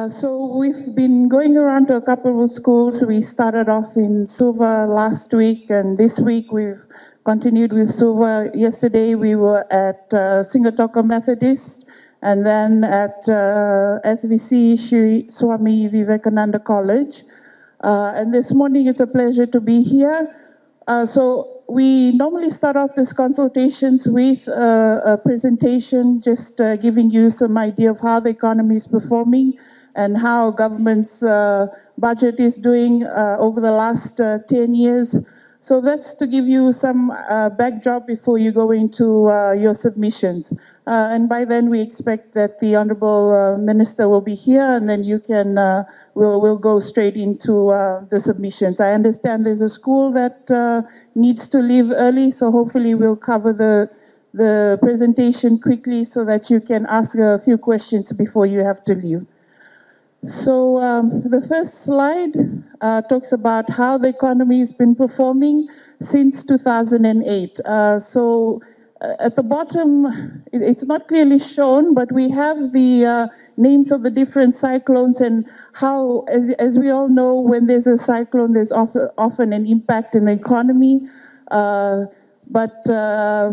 So we've been going around to a couple of schools. We started off in Suva last week, and this week we've continued with Suva. Yesterday we were at Singatoka Methodist, and then at SVC Shri Swami Vivekananda College. And this morning it's a pleasure to be here. So we normally start off these consultations with a presentation, just giving you some idea of how the economy is performing and how government's budget is doing over the last 10 years. So that's to give you some backdrop before you go into your submissions. And by then we expect that the Honorable Minister will be here, and then you can, we'll go straight into the submissions. I understand there's a school that needs to leave early, so hopefully we'll cover the presentation quickly so that you can ask a few questions before you have to leave. So the first slide talks about how the economy has been performing since 2008. At the bottom, it's not clearly shown, but we have the names of the different cyclones and how, as we all know, when there's a cyclone, there's often an impact in the economy.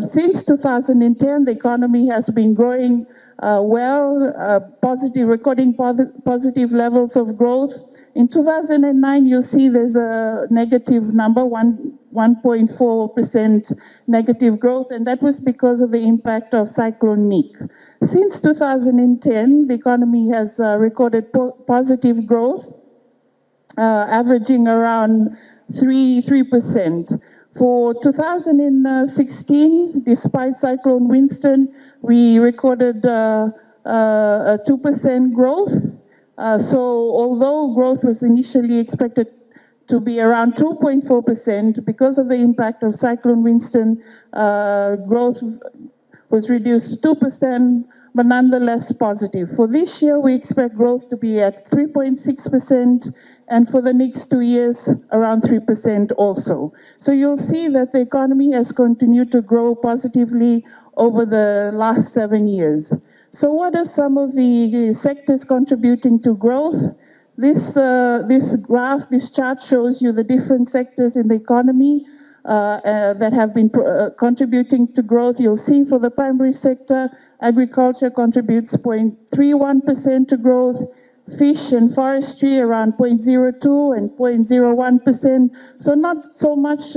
Since 2010, the economy has been growing recording positive levels of growth. In 2009, you'll see there's a negative number, 1.4% negative growth, and that was because of the impact of Cyclone Nick. Since 2010, the economy has recorded positive growth, averaging around 3%. For 2016, despite Cyclone Winston, we recorded a 2% growth. So although growth was initially expected to be around 2.4%, because of the impact of Cyclone Winston, growth was reduced to 2%, but nonetheless positive. For this year, we expect growth to be at 3.6%, and for the next 2 years, around 3% also. So you'll see that the economy has continued to grow positively over the last 7 years. So what are some of the sectors contributing to growth? This graph, this chart shows you the different sectors in the economy that have been contributing to growth. You'll see for the primary sector, agriculture contributes 0.31% to growth, fish and forestry around 0.02 and 0.01%. So not so much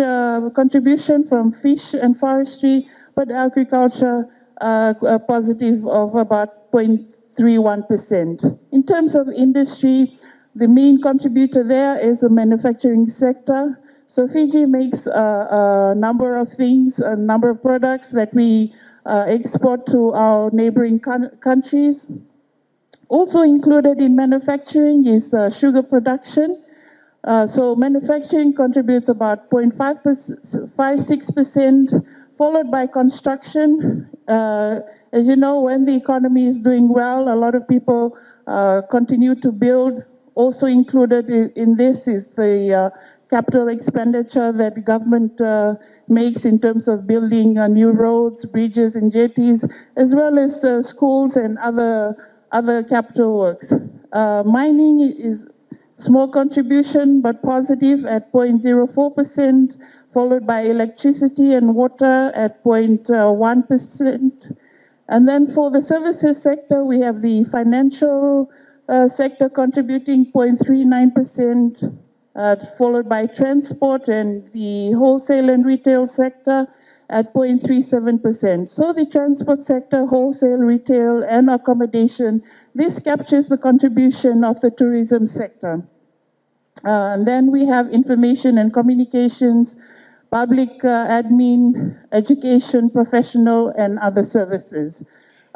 contribution from fish and forestry, but agriculture a positive of about 0.31%. In terms of industry, the main contributor there is the manufacturing sector. So Fiji makes a number of things, a number of products that we export to our neighboring countries. Also included in manufacturing is sugar production. So manufacturing contributes about 0.56%, followed by construction. As you know, when the economy is doing well, a lot of people continue to build. Also included in this is the capital expenditure that the government makes in terms of building new roads, bridges, and jetties, as well as schools and other capital works. Mining is small contribution, but positive at 0.04%, followed by electricity and water at 0.1%. And then for the services sector, we have the financial sector contributing 0.39%, followed by transport and the wholesale and retail sector at 0.37%. So the transport sector, wholesale, retail, and accommodation, this captures the contribution of the tourism sector. And then we have information and communications, public admin, education, professional, and other services.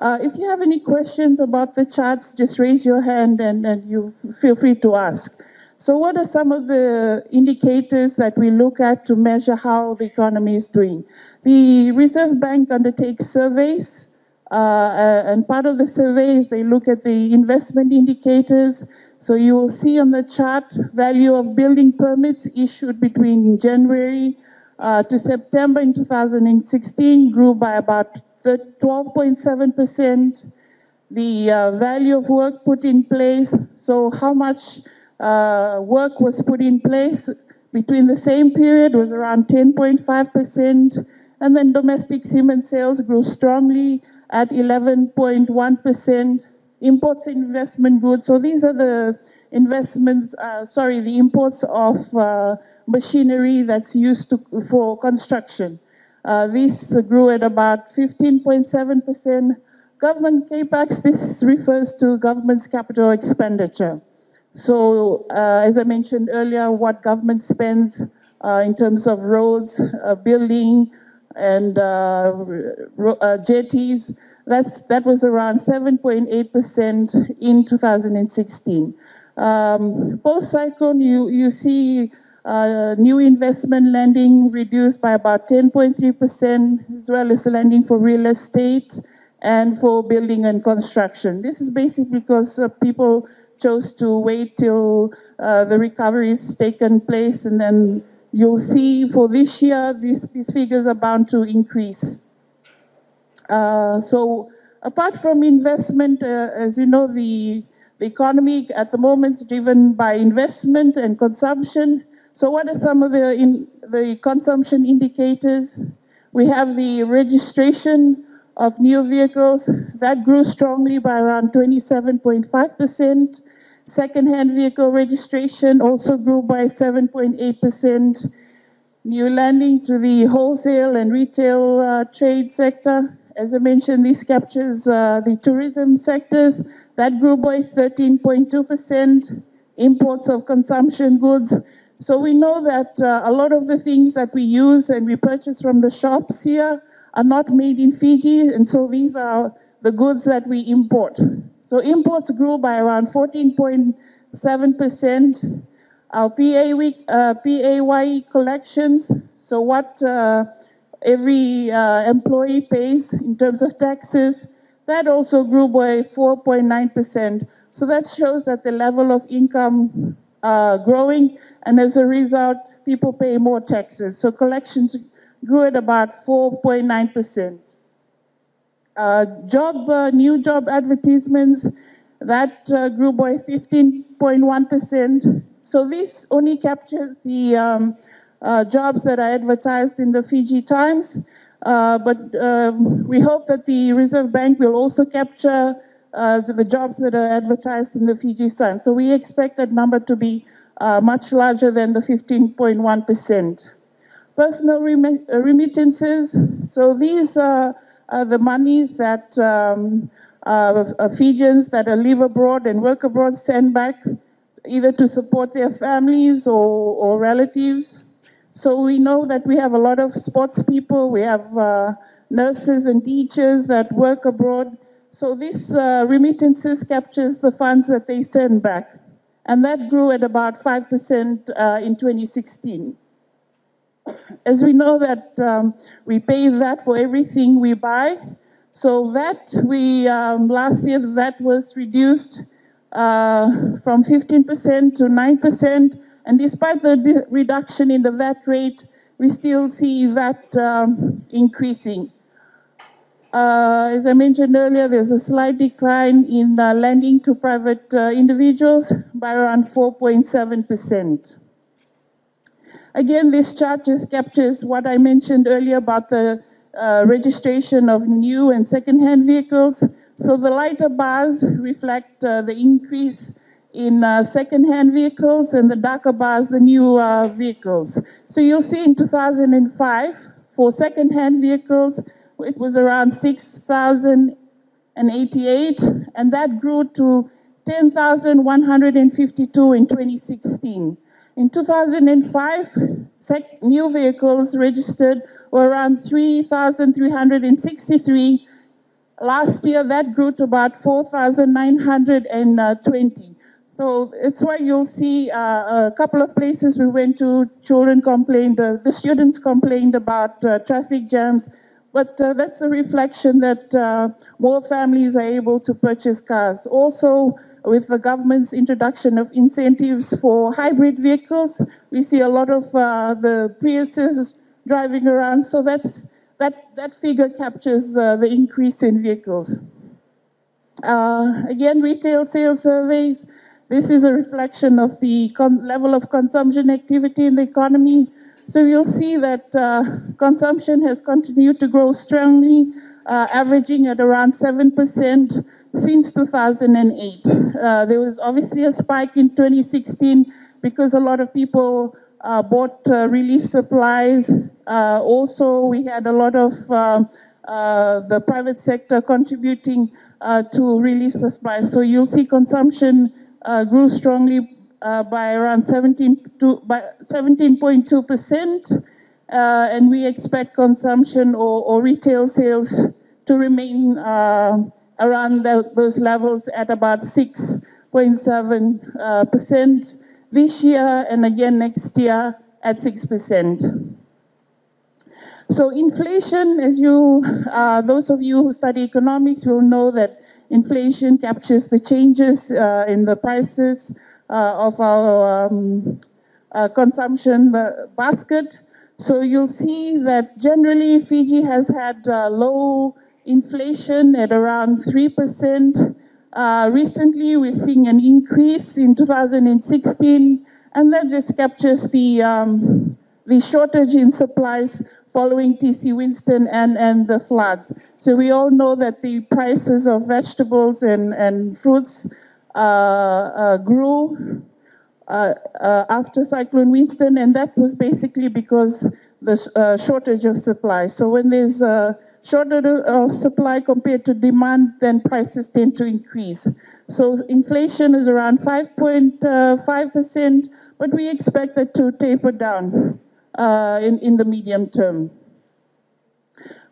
If you have any questions about the charts, just raise your hand and you feel free to ask. So what are some of the indicators that we look at to measure how the economy is doing? The Reserve Bank undertakes surveys, and part of the surveys, they look at the investment indicators. So you will see on the chart, value of building permits issued between January to September in 2016 grew by about 12.7%. the value of work put in place, so how much work was put in place between the same period was around 10.5%, and then domestic cement sales grew strongly at 11.1%. Imports and investment goods, so these are the investments, the imports of machinery that's used for construction. This grew at about 15.7%. Government capex, this refers to government's capital expenditure. So, as I mentioned earlier, what government spends in terms of roads, building, and jetties, that was around 7.8% in 2016. Post-cyclone, you see new investment lending reduced by about 10.3%, as well as lending for real estate and for building and construction. This is basically because people chose to wait till the recovery has taken place, and then you'll see for this year, these figures are bound to increase. So apart from investment, as you know, the economy at the moment is driven by investment and consumption. So what are some of the consumption indicators? We have the registration of new vehicles. That grew strongly by around 27.5%. Second-hand vehicle registration also grew by 7.8%. New lending to the wholesale and retail trade sector. As I mentioned, this captures the tourism sectors. That grew by 13.2%. Imports of consumption goods. So we know that a lot of the things that we use and we purchase from the shops here are not made in Fiji, and so these are the goods that we import. So imports grew by around 14.7%. Our PAYE collections, so what every employee pays in terms of taxes, that also grew by 4.9%. So that shows that the level of income growing, and as a result, people pay more taxes. So collections grew at about 4.9%. New job advertisements, that grew by 15.1%. So this only captures the jobs that are advertised in the Fiji Times, but we hope that the Reserve Bank will also capture the jobs that are advertised in the Fiji Sun. So we expect that number to be much larger than the 15.1%. Personal remittances, so these are the monies that Fijians that live abroad and work abroad send back, either to support their families or relatives. So we know that we have a lot of sports people, we have nurses and teachers that work abroad. So this remittances captures the funds that they send back. And that grew at about 5% in 2016. As we know that we pay VAT for everything we buy. So VAT, last year the VAT was reduced from 15% to 9%. And despite the reduction in the VAT rate, we still see VAT increasing. As I mentioned earlier, there's a slight decline in lending to private individuals by around 4.7%. Again, this chart just captures what I mentioned earlier about the registration of new and second-hand vehicles. So the lighter bars reflect the increase in second-hand vehicles, and the darker bars, the new vehicles. So you'll see in 2005, for second-hand vehicles, it was around 6,088, and that grew to 10,152 in 2016. In 2005, new vehicles registered were around 3,363. Last year, that grew to about 4,920. So it's why you'll see a couple of places we went to, children complained, the students complained about traffic jams, but that's a reflection that more families are able to purchase cars. Also, with the government's introduction of incentives for hybrid vehicles, we see a lot of the Priuses driving around, so that figure captures the increase in vehicles. Again, retail sales surveys. This is a reflection of the level of consumption activity in the economy. So you'll see that consumption has continued to grow strongly, averaging at around 7% since 2008. There was obviously a spike in 2016 because a lot of people bought relief supplies. Also, we had a lot of the private sector contributing to relief supply. So you'll see consumption grew strongly by around 17.2%, and we expect consumption or retail sales to remain around those levels at about 6.7% this year, and again next year at 6%. So inflation, as those of you who study economics will know that inflation captures the changes in the prices of our consumption basket. So you'll see that generally Fiji has had low inflation at around 3%. Recently, we're seeing an increase in 2016, and that just captures the shortage in supplies following TC Winston and the floods. So we all know that the prices of vegetables and fruits grew after Cyclone Winston, and that was basically because the shortage of supply. So when there's a shortage of supply compared to demand, then prices tend to increase. So inflation is around 5.5%, but we expect that to taper down in the medium term.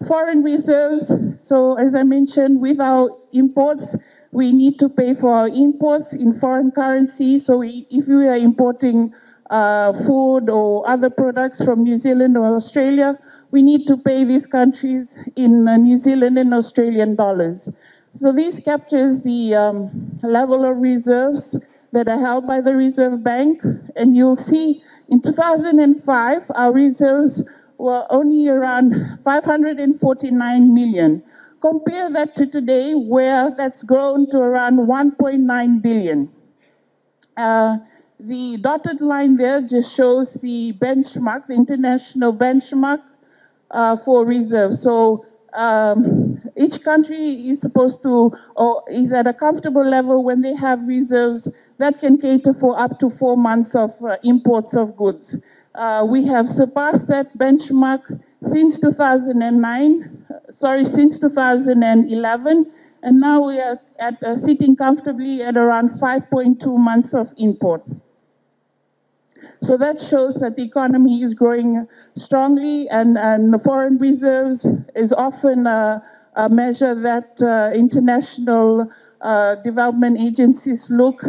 Foreign reserves. So as I mentioned, with our imports, we need to pay for our imports in foreign currency. So if we are importing food or other products from New Zealand or Australia, we need to pay these countries in New Zealand and Australian dollars. So this captures the level of reserves that are held by the Reserve Bank. And you'll see in 2005, our reserves were only around 549 million. Compare that to today, where that's grown to around 1.9 billion. The dotted line there just shows the benchmark, the international benchmark for reserves. So each country is supposed to, or is at a comfortable level when they have reserves that can cater for up to 4 months of imports of goods. We have surpassed that benchmark since 2011, and now we are sitting comfortably at around 5.2 months of imports. So that shows that the economy is growing strongly, and the foreign reserves is often a measure that international development agencies look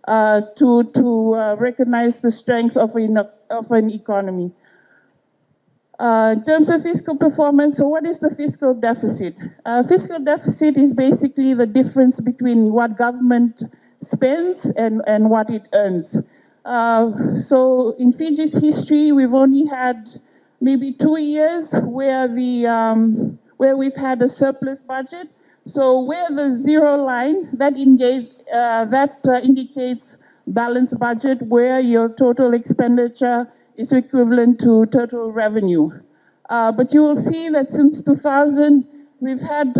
to recognize the strength of an economy. In terms of fiscal performance, so what is the fiscal deficit? Fiscal deficit is basically the difference between what government spends and what it earns. So in Fiji's history, we've only had maybe 2 years where we've had a surplus budget. So where the zero line, that indicates balanced budget, where your total expenditure is equivalent to total revenue. But you will see that since 2000, we've had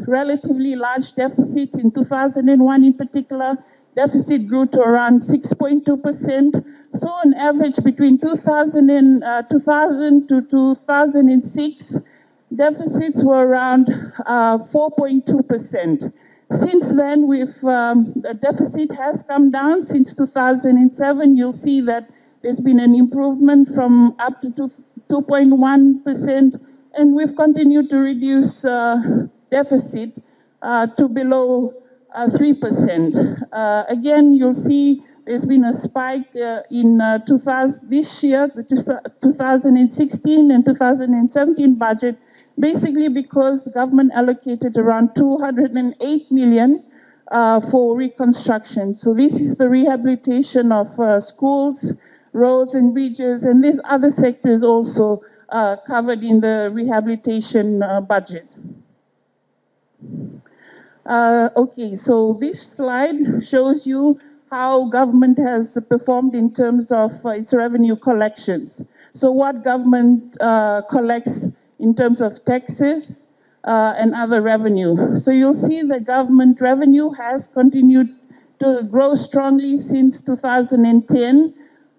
relatively large deficits. In 2001 in particular, deficit grew to around 6.2%. So on average between 2000 to 2006, deficits were around 4.2%. Since then, the deficit has come down. Since 2007, you'll see that there's been an improvement from up to 2.1%, and we've continued to reduce deficit to below 3%. Again, you'll see there's been a spike in this year, the 2016 and 2017 budget, basically because government allocated around 208 million for reconstruction. So this is the rehabilitation of schools, roads and bridges, and these other sectors also covered in the rehabilitation budget. Okay, so this slide shows you how government has performed in terms of its revenue collections. So what government collects in terms of taxes and other revenue. So you'll see the government revenue has continued to grow strongly since 2010.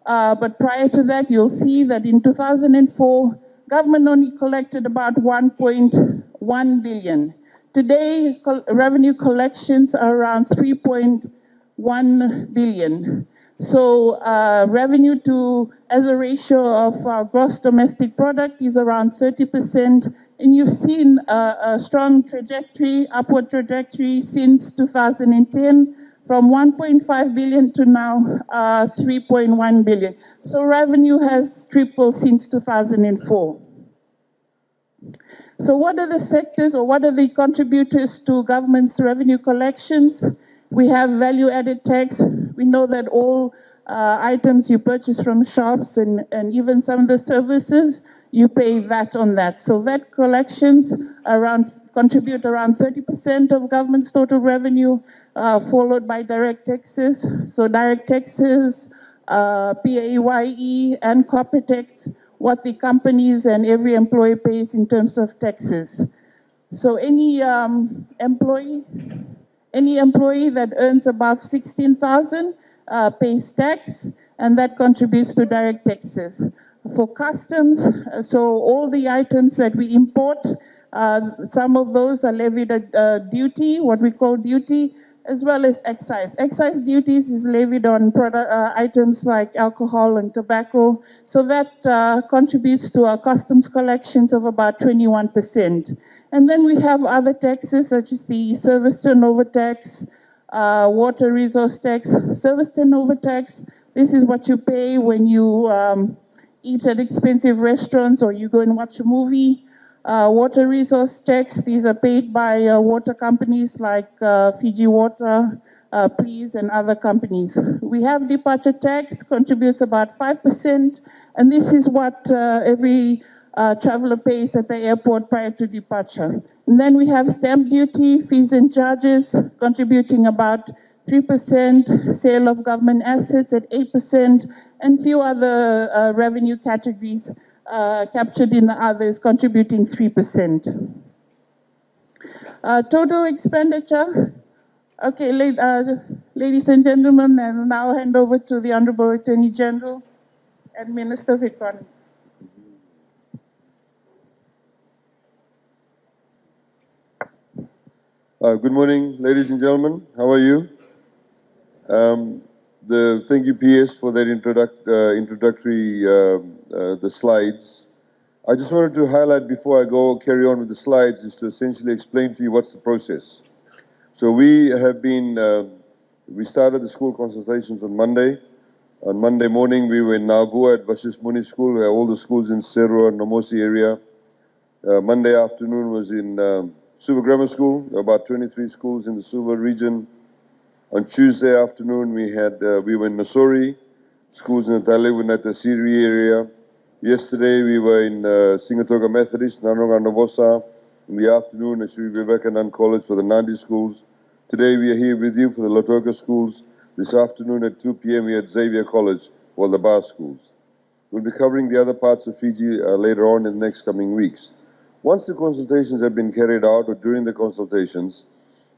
But prior to that, you'll see that in 2004, government only collected about 1.1 billion. Today, revenue collections are around 3.1 billion. So revenue to, as a ratio of gross domestic product is around 30%. And you've seen a strong trajectory, upward trajectory since 2010 from 1.5 billion to now 3.1 billion. So revenue has tripled since 2004. So what are the sectors or what are the contributors to government's revenue collections? We have value-added tax. We know that all items you purchase from shops and even some of the services, you pay VAT on that. So VAT collections contribute around 30% of government's total revenue, followed by direct taxes. So direct taxes, PAYE, and corporate tax, what the companies and every employee pays in terms of taxes. So any employee that earns above 16,000 pays tax, and that contributes to direct taxes. For customs, so all the items that we import, some of those are levied a duty, what we call duty, as well as excise. Excise duties is levied on items like alcohol and tobacco. So that contributes to our customs collections of about 21%. And then we have other taxes such as the service turnover tax, water resource tax. Service turnover tax, this is what you pay when you eat at expensive restaurants or you go and watch a movie. Water resource tax, these are paid by water companies like Fiji Water, Please, and other companies. We have departure tax, contributes about 5%, and this is what every traveler pays at the airport prior to departure. And then we have stamp duty, fees and charges, contributing about 3%, sale of government assets at 8%, and few other revenue categories captured in the others, contributing 3%. Total expenditure. Okay, ladies and gentlemen, I will now hand over to the Honorable Attorney General and Minister of Economy. Good morning, ladies and gentlemen. How are you? Thank you, PS, for that introductory the slides. I just wanted to highlight before I carry on with the slides is to essentially explain to you what's the process. So we have been, we started the school consultations on Monday. On Monday morning, we were in Nagua at Vashish Muni School, where all the schools in Serua and Namosi area. Monday afternoon was in Suva Grammar School, about 23 schools in the Suva region. On Tuesday afternoon, we were in Nasori, schools in the Talewinata Siri area. Yesterday, we were in Singatoga Methodist, Nanonga Novosa. In the afternoon, at Sri Vivekanand College for the Nandi schools. Today, we are here with you for the Lautoka schools. This afternoon at 2 p.m., we are at Xavier College for the Bar schools. We'll be covering the other parts of Fiji later on in the next coming weeks. Once the consultations have been carried out, or during the consultations,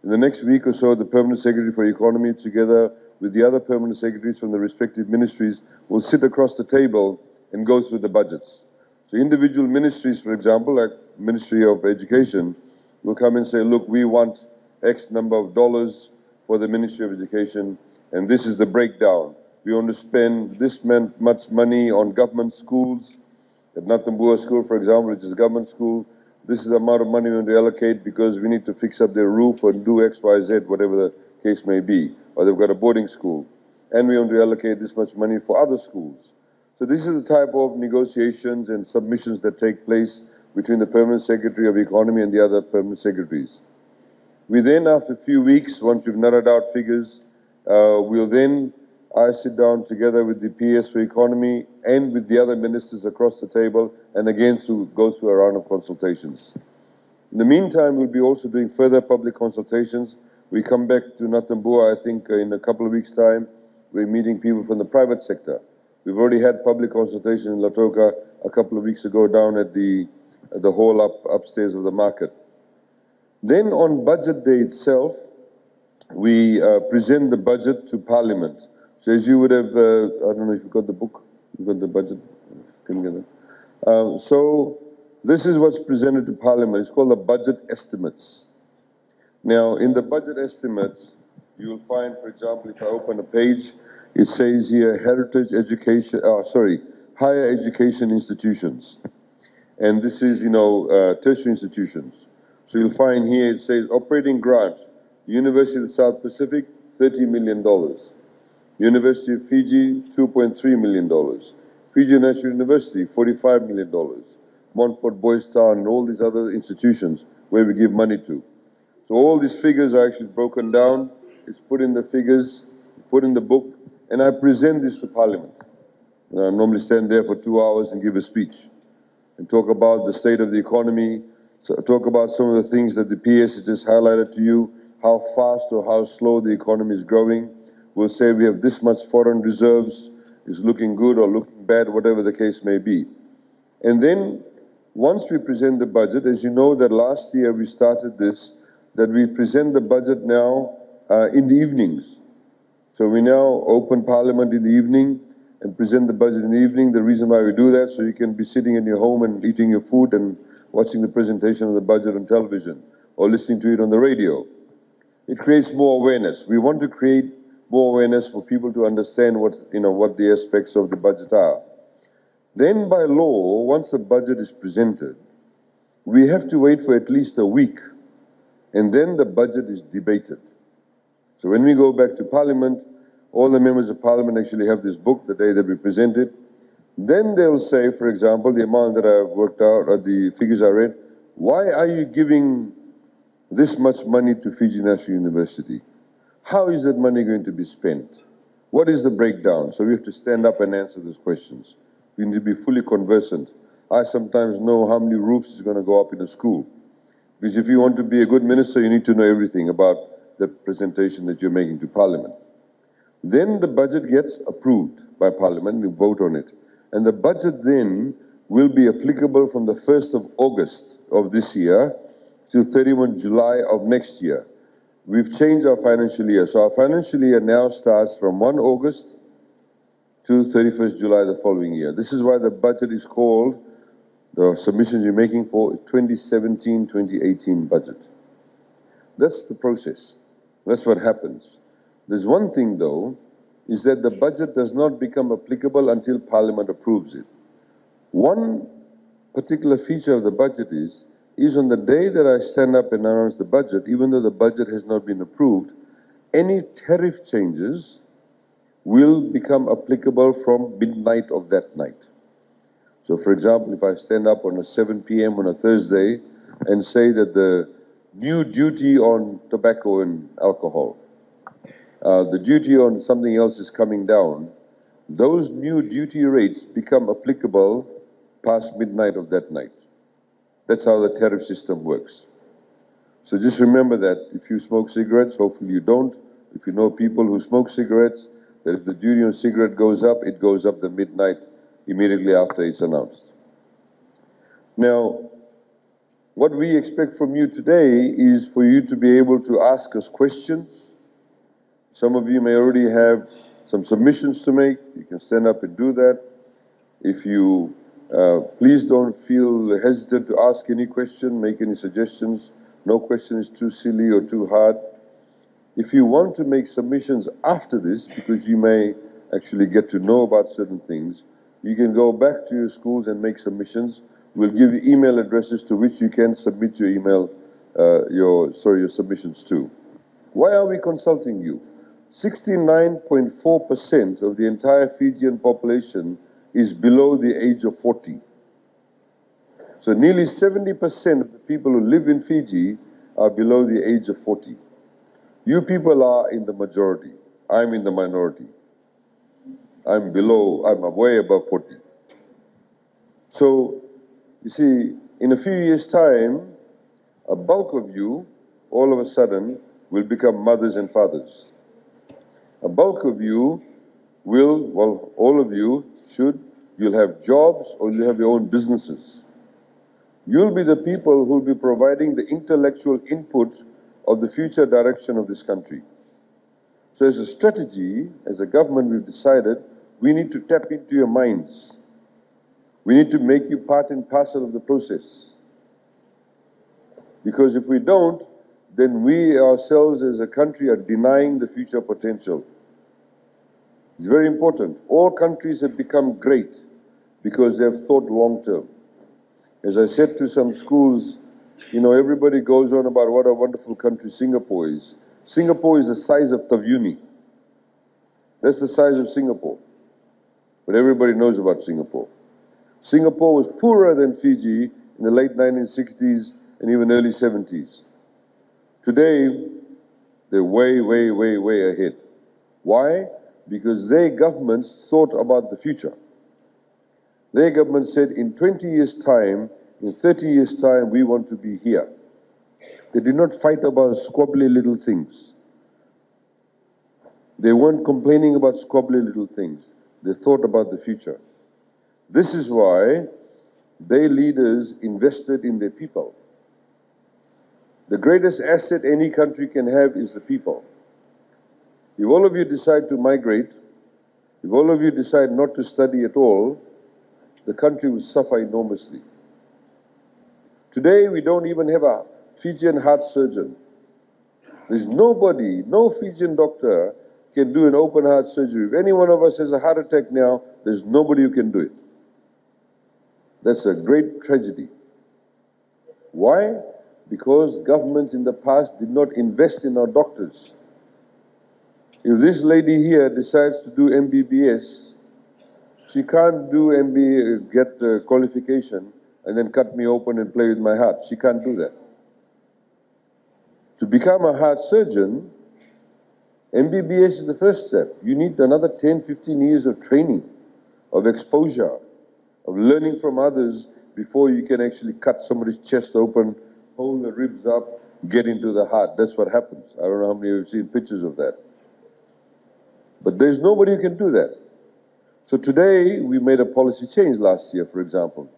in the next week or so, the Permanent Secretary for Economy, together with the other Permanent Secretaries from the respective ministries, will sit across the table and go through the budgets. So individual ministries, for example, like Ministry of Education, will come and say, look, we want X number of dollars for the Ministry of Education, and this is the breakdown. We want to spend this much money on government schools. At Natambua School, for example, which is a government school, this is the amount of money we want to allocate because we need to fix up their roof or do X, Y, Z, whatever the case may be. Or they've got a boarding school. And we want to allocate this much money for other schools. So this is the type of negotiations and submissions that take place between the Permanent Secretary of Economy and the other Permanent Secretaries. We then, after a few weeks, once we've narrowed out figures, I sit down together with the PS for Economy and with the other ministers across the table and again go through a round of consultations. In the meantime, we'll be also doing further public consultations We come back to Natambua, I think, in a couple of weeks' time. We're meeting people from the private sector. We've already had public consultation in Lautoka a couple of weeks ago down at the hall upstairs of the market. Then on budget day itself, we present the budget to Parliament. So as you would have, I don't know if you got the book, you got the budget, can you get it? So this is what's presented to Parliament. It's called the budget estimates. Now, in the budget estimates, you will find, for example, if I open a page, it says here heritage education, higher education institutions. And this is, tertiary institutions. So you'll find here it says operating grant, University of the South Pacific, $30 million. University of Fiji, $2.3 million. Fiji National University, $45 million. Montfort Boys Town and all these other institutions where we give money to. So all these figures are actually broken down. It's put in the figures, put in the book, and I present this to Parliament. I normally stand there for 2 hours and give a speech and talk about the state of the economy, so talk about some of the things that the PS has just highlighted to you, how fast or how slow the economy is growing. We'll say we have this much foreign reserves, is looking good or looking bad, whatever the case may be. And then once we present the budget, as you know that last year we started this, that we present the budget now in the evenings. So we now open Parliament in the evening and present the budget in the evening. The reason why we do that, so you can be sitting in your home and eating your food and watching the presentation of the budget on television or listening to it on the radio. It creates more awareness. We want to create more awareness for people to understand what the aspects of the budget are. Then by law, once the budget is presented, we have to wait for at least a week, and then the budget is debated. So when we go back to Parliament, all the members of Parliament actually have this book the day that we present it. Then they'll say, for example, the amount that I've worked out, or the figures I read, why are you giving this much money to Fiji National University? How is that money going to be spent? What is the breakdown? So we have to stand up and answer those questions. We need to be fully conversant. I sometimes know how many roofs is going to go up in a school. Because if you want to be a good minister, you need to know everything about the presentation that you're making to Parliament. Then the budget gets approved by Parliament, we vote on it. And the budget then will be applicable from the 1st of August of this year to 31 July of next year. We've changed our financial year. So our financial year now starts from 1 August to 31st July the following year. This is why the budget is called, the submissions you're making for 2017-2018 budget. That's the process. That's what happens. There's one thing though, is that the budget does not become applicable until Parliament approves it. One particular feature of the budget is on the day that I stand up and announce the budget, even though the budget has not been approved, any tariff changes will become applicable from midnight of that night. So for example, if I stand up on a 7 p.m. on a Thursday and say that the new duty on tobacco and alcohol, the duty on something else is coming down, those new duty rates become applicable past midnight of that night. That's how the tariff system works. So just remember that if you smoke cigarettes, hopefully you don't. If you know people who smoke cigarettes, that if the duty on cigarette goes up, it goes up the midnight immediately after it's announced. Now, what we expect from you today is for you to be able to ask us questions. Some of you may already have some submissions to make. You can stand up and do that. If you please don't feel hesitant to ask any question, make any suggestions. No question is too silly or too hard. If you want to make submissions after this, because you may actually get to know about certain things, you can go back to your schools and make submissions. We'll give you email addresses to which you can submit your email, your submissions to. Why are we consulting you? 69.4% of the entire Fijian population is below the age of 40. So nearly 70% of the people who live in Fiji are below the age of 40. You people are in the majority. I'm in the minority. I'm way above 40. So, you see, in a few years' time, a bulk of you, all of a sudden, will become mothers and fathers. A bulk of you will, well, all of you should, you'll have jobs or you'll have your own businesses. You'll be the people who'll be providing the intellectual input of the future direction of this country. So as a strategy, as a government, we've decided we need to tap into your minds. We need to make you part and parcel of the process. Because if we don't, then we ourselves as a country are denying the future potential. It's very important. All countries have become great because they have thought long term. As I said to some schools, you know, everybody goes on about what a wonderful country Singapore is. Singapore is the size of Tavyuni. That's the size of Singapore. But everybody knows about Singapore. Singapore was poorer than Fiji in the late 1960s and even early 70s. Today, they're way, way, way, way ahead. Why? Because their governments thought about the future. Their government said, in 20 years' time, in 30 years' time, we want to be here. They did not fight about squabbly little things. They weren't complaining about squabbly little things. They thought about the future. This is why their leaders invested in their people. The greatest asset any country can have is the people. If all of you decide to migrate, if all of you decide not to study at all, the country will suffer enormously. Today, we don't even have a Fijian heart surgeon. There's nobody, no Fijian doctor can do an open heart surgery. If any one of us has a heart attack now, there's nobody who can do it. That's a great tragedy. Why? Because governments in the past did not invest in our doctors. If this lady here decides to do MBBS, she can't do get the qualification and then cut me open and play with my heart. She can't do that. To become a heart surgeon, MBBS is the first step. You need another 10, 15 years of training, of exposure, of learning from others before you can actually cut somebody's chest open, hold the ribs up, get into the heart. That's what happens. I don't know how many of you have seen pictures of that. But there's nobody who can do that. So today, we made a policy change last year, for example.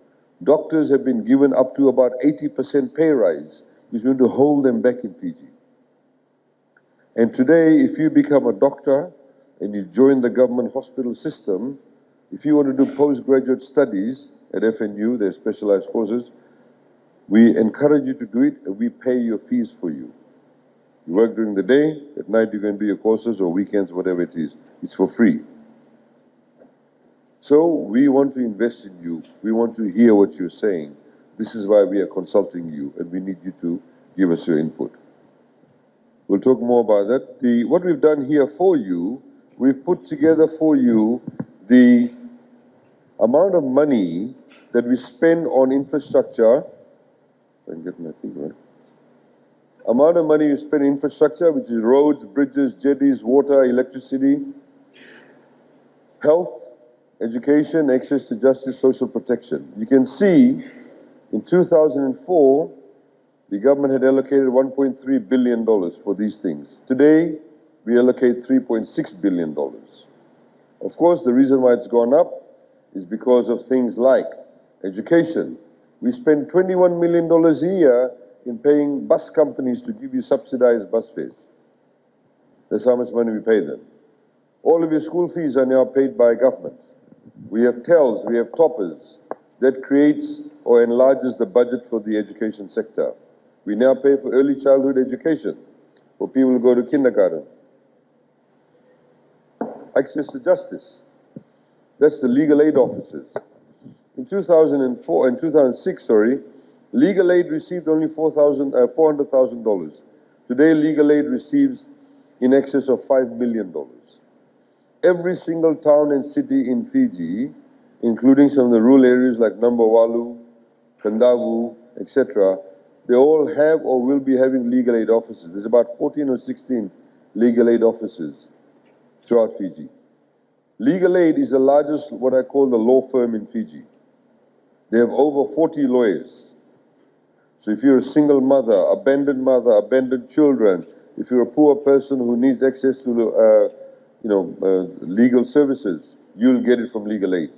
Doctors have been given up to about 80% pay rise, which is going to hold them back in Fiji. And today, if you become a doctor and you join the government hospital system, if you want to do postgraduate studies at FNU, their specialized courses, we encourage you to do it and we pay your fees for you. You work during the day, at night you can do your courses or weekends, whatever it is. It's for free. So we want to invest in you. We want to hear what you're saying. This is why we are consulting you and we need you to give us your input. We'll talk more about that. What we've done here for you, we've put together for you the amount of money that we spend on infrastructure. I can get my thing right. Amount of money we spend on infrastructure, which is roads, bridges, jetties, water, electricity, health, education, access to justice, social protection. You can see in 2004, the government had allocated $1.3 billion for these things. Today, we allocate $3.6 billion. Of course, the reason why it's gone up is because of things like education. We spend $21 million a year in paying bus companies to give you subsidized bus fares. That's how much money we pay them. All of your school fees are now paid by government. We have TELS, we have toppers. That creates or enlarges the budget for the education sector. We now pay for early childhood education for people who go to kindergarten. Access to justice. That's the legal aid officers. In 2006, legal aid received only $400,000. Today, legal aid receives in excess of $5 million. Every single town and city in Fiji, including some of the rural areas like Nambawalu, Kandavu, etc., they all have or will be having legal aid offices. There's about 14 or 16 legal aid offices throughout Fiji. Legal aid is the largest, what I call the law firm in Fiji. They have over 40 lawyers. So if you're a single mother, abandoned children, if you're a poor person who needs access to, legal services, you'll get it from legal aid.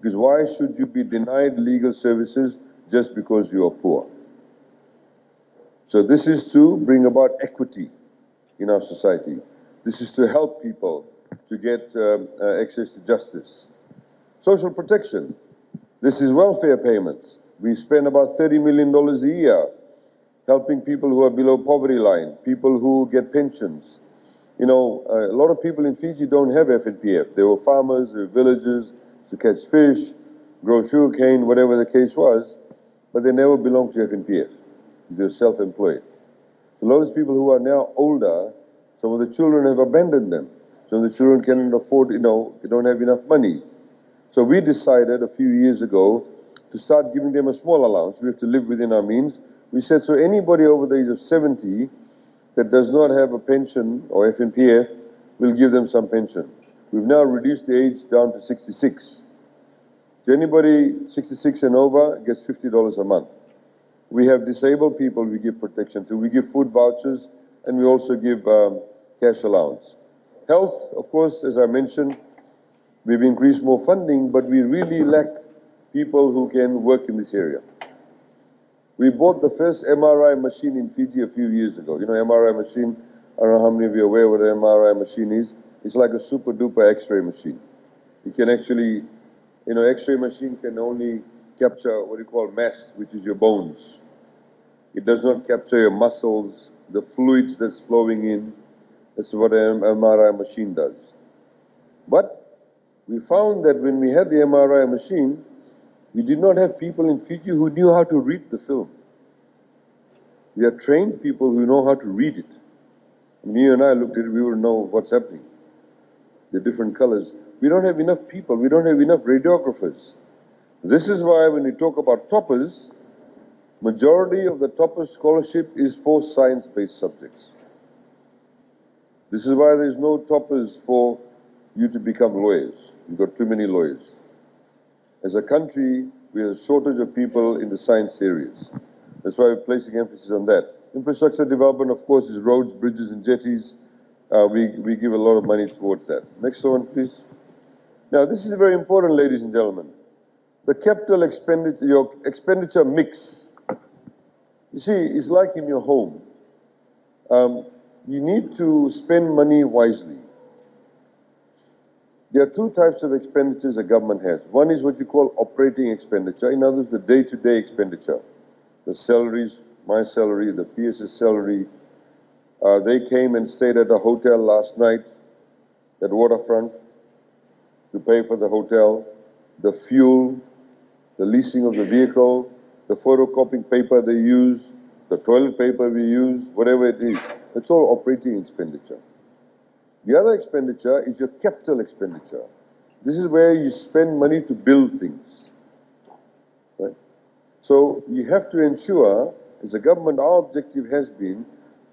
Because why should you be denied legal services just because you are poor? So this is to bring about equity in our society. This is to help people to get access to justice. Social protection. This is welfare payments. We spend about $30 million a year helping people who are below poverty line, people who get pensions. You know, a lot of people in Fiji don't have FNPF. They were farmers, they were villagers to catch fish, grow sugarcane, whatever the case was, but they never belonged to FNPF. They're self-employed. A lot of people who are now older, some of the children have abandoned them. Some of the children cannot afford, they don't have enough money. So we decided a few years ago to start giving them a small allowance. We have to live within our means. We said, so anybody over the age of 70 that does not have a pension or FNPF, we'll give them some pension. We've now reduced the age down to 66. So anybody 66 and over gets $50 a month. We have disabled people we give protection to. We give food vouchers, and we also give cash allowance. Health, of course, as I mentioned, we've increased more funding, but we really lack people who can work in this area. We bought the first MRI machine in Fiji a few years ago. You know, MRI machine, I don't know how many of you are aware what an MRI machine is. It's like a super duper X-ray machine. You can actually, X-ray machine can only capture what you call mass, which is your bones. It does not capture your muscles, the fluids that's flowing in. That's what an MRI machine does. But we found that when we had the MRI machine, we did not have people in Fiji who knew how to read the film. We are trained people who know how to read it. When you and I looked at it, we wouldn't know what's happening. The different colors. We don't have enough people. We don't have enough radiographers. This is why when we talk about toppers, majority of the topper scholarship is for science-based subjects. This is why there's no toppers for you to become lawyers. You've got too many lawyers. As a country, we have a shortage of people in the science areas. That's why we're placing emphasis on that. Infrastructure development, of course, is roads, bridges, and jetties. We give a lot of money towards that. Next one, please. Now, this is very important, ladies and gentlemen. The capital expenditure, your expenditure mix. You see, it's like in your home. You need to spend money wisely. There are two types of expenditures a government has. One is what you call operating expenditure. In other words, the day-to-day expenditure. The salaries, my salary, the PS's salary. They came and stayed at a hotel last night at Waterfront to pay for the hotel, the fuel, the leasing of the vehicle, the photocopying paper they use, the toilet paper we use, whatever it is. It's all operating expenditure. The other expenditure is your capital expenditure. This is where you spend money to build things. Right? So you have to ensure, as a government, our objective has been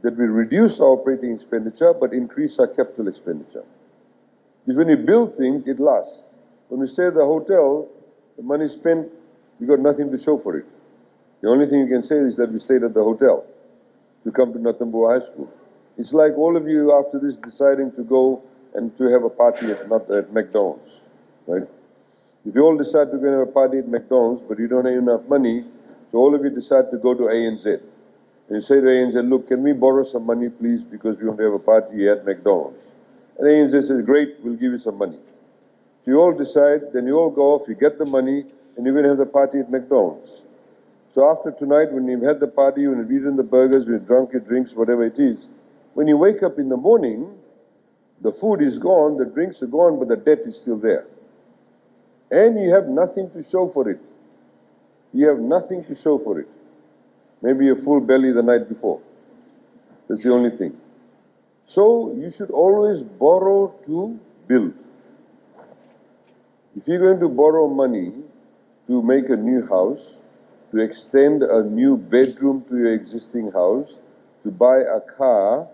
that we reduce our operating expenditure but increase our capital expenditure. Because when you build things, it lasts. When we stay at the hotel, the money spent, you got nothing to show for it. The only thing you can say is that we stayed at the hotel to come to Ngātambua High School. It's like all of you after this deciding to go and to have a party at McDonald's, right? If you all decide to go and have a party at McDonald's, but you don't have enough money, so all of you decide to go to ANZ. And you say to ANZ, look, can we borrow some money, please, because we want to have a party at McDonald's. And ANZ says, great, we'll give you some money. So you all decide, then you all go off, you get the money, and you're going to have the party at McDonald's. So after tonight, when you've had the party, when you've eaten the burgers, when you've drunk your drinks, whatever it is, when you wake up in the morning, the food is gone, the drinks are gone, but the debt is still there. And you have nothing to show for it. You have nothing to show for it. Maybe a full belly the night before. That's the only thing. So you should always borrow to build. If you're going to borrow money to make a new house, to extend a new bedroom to your existing house, to buy a car,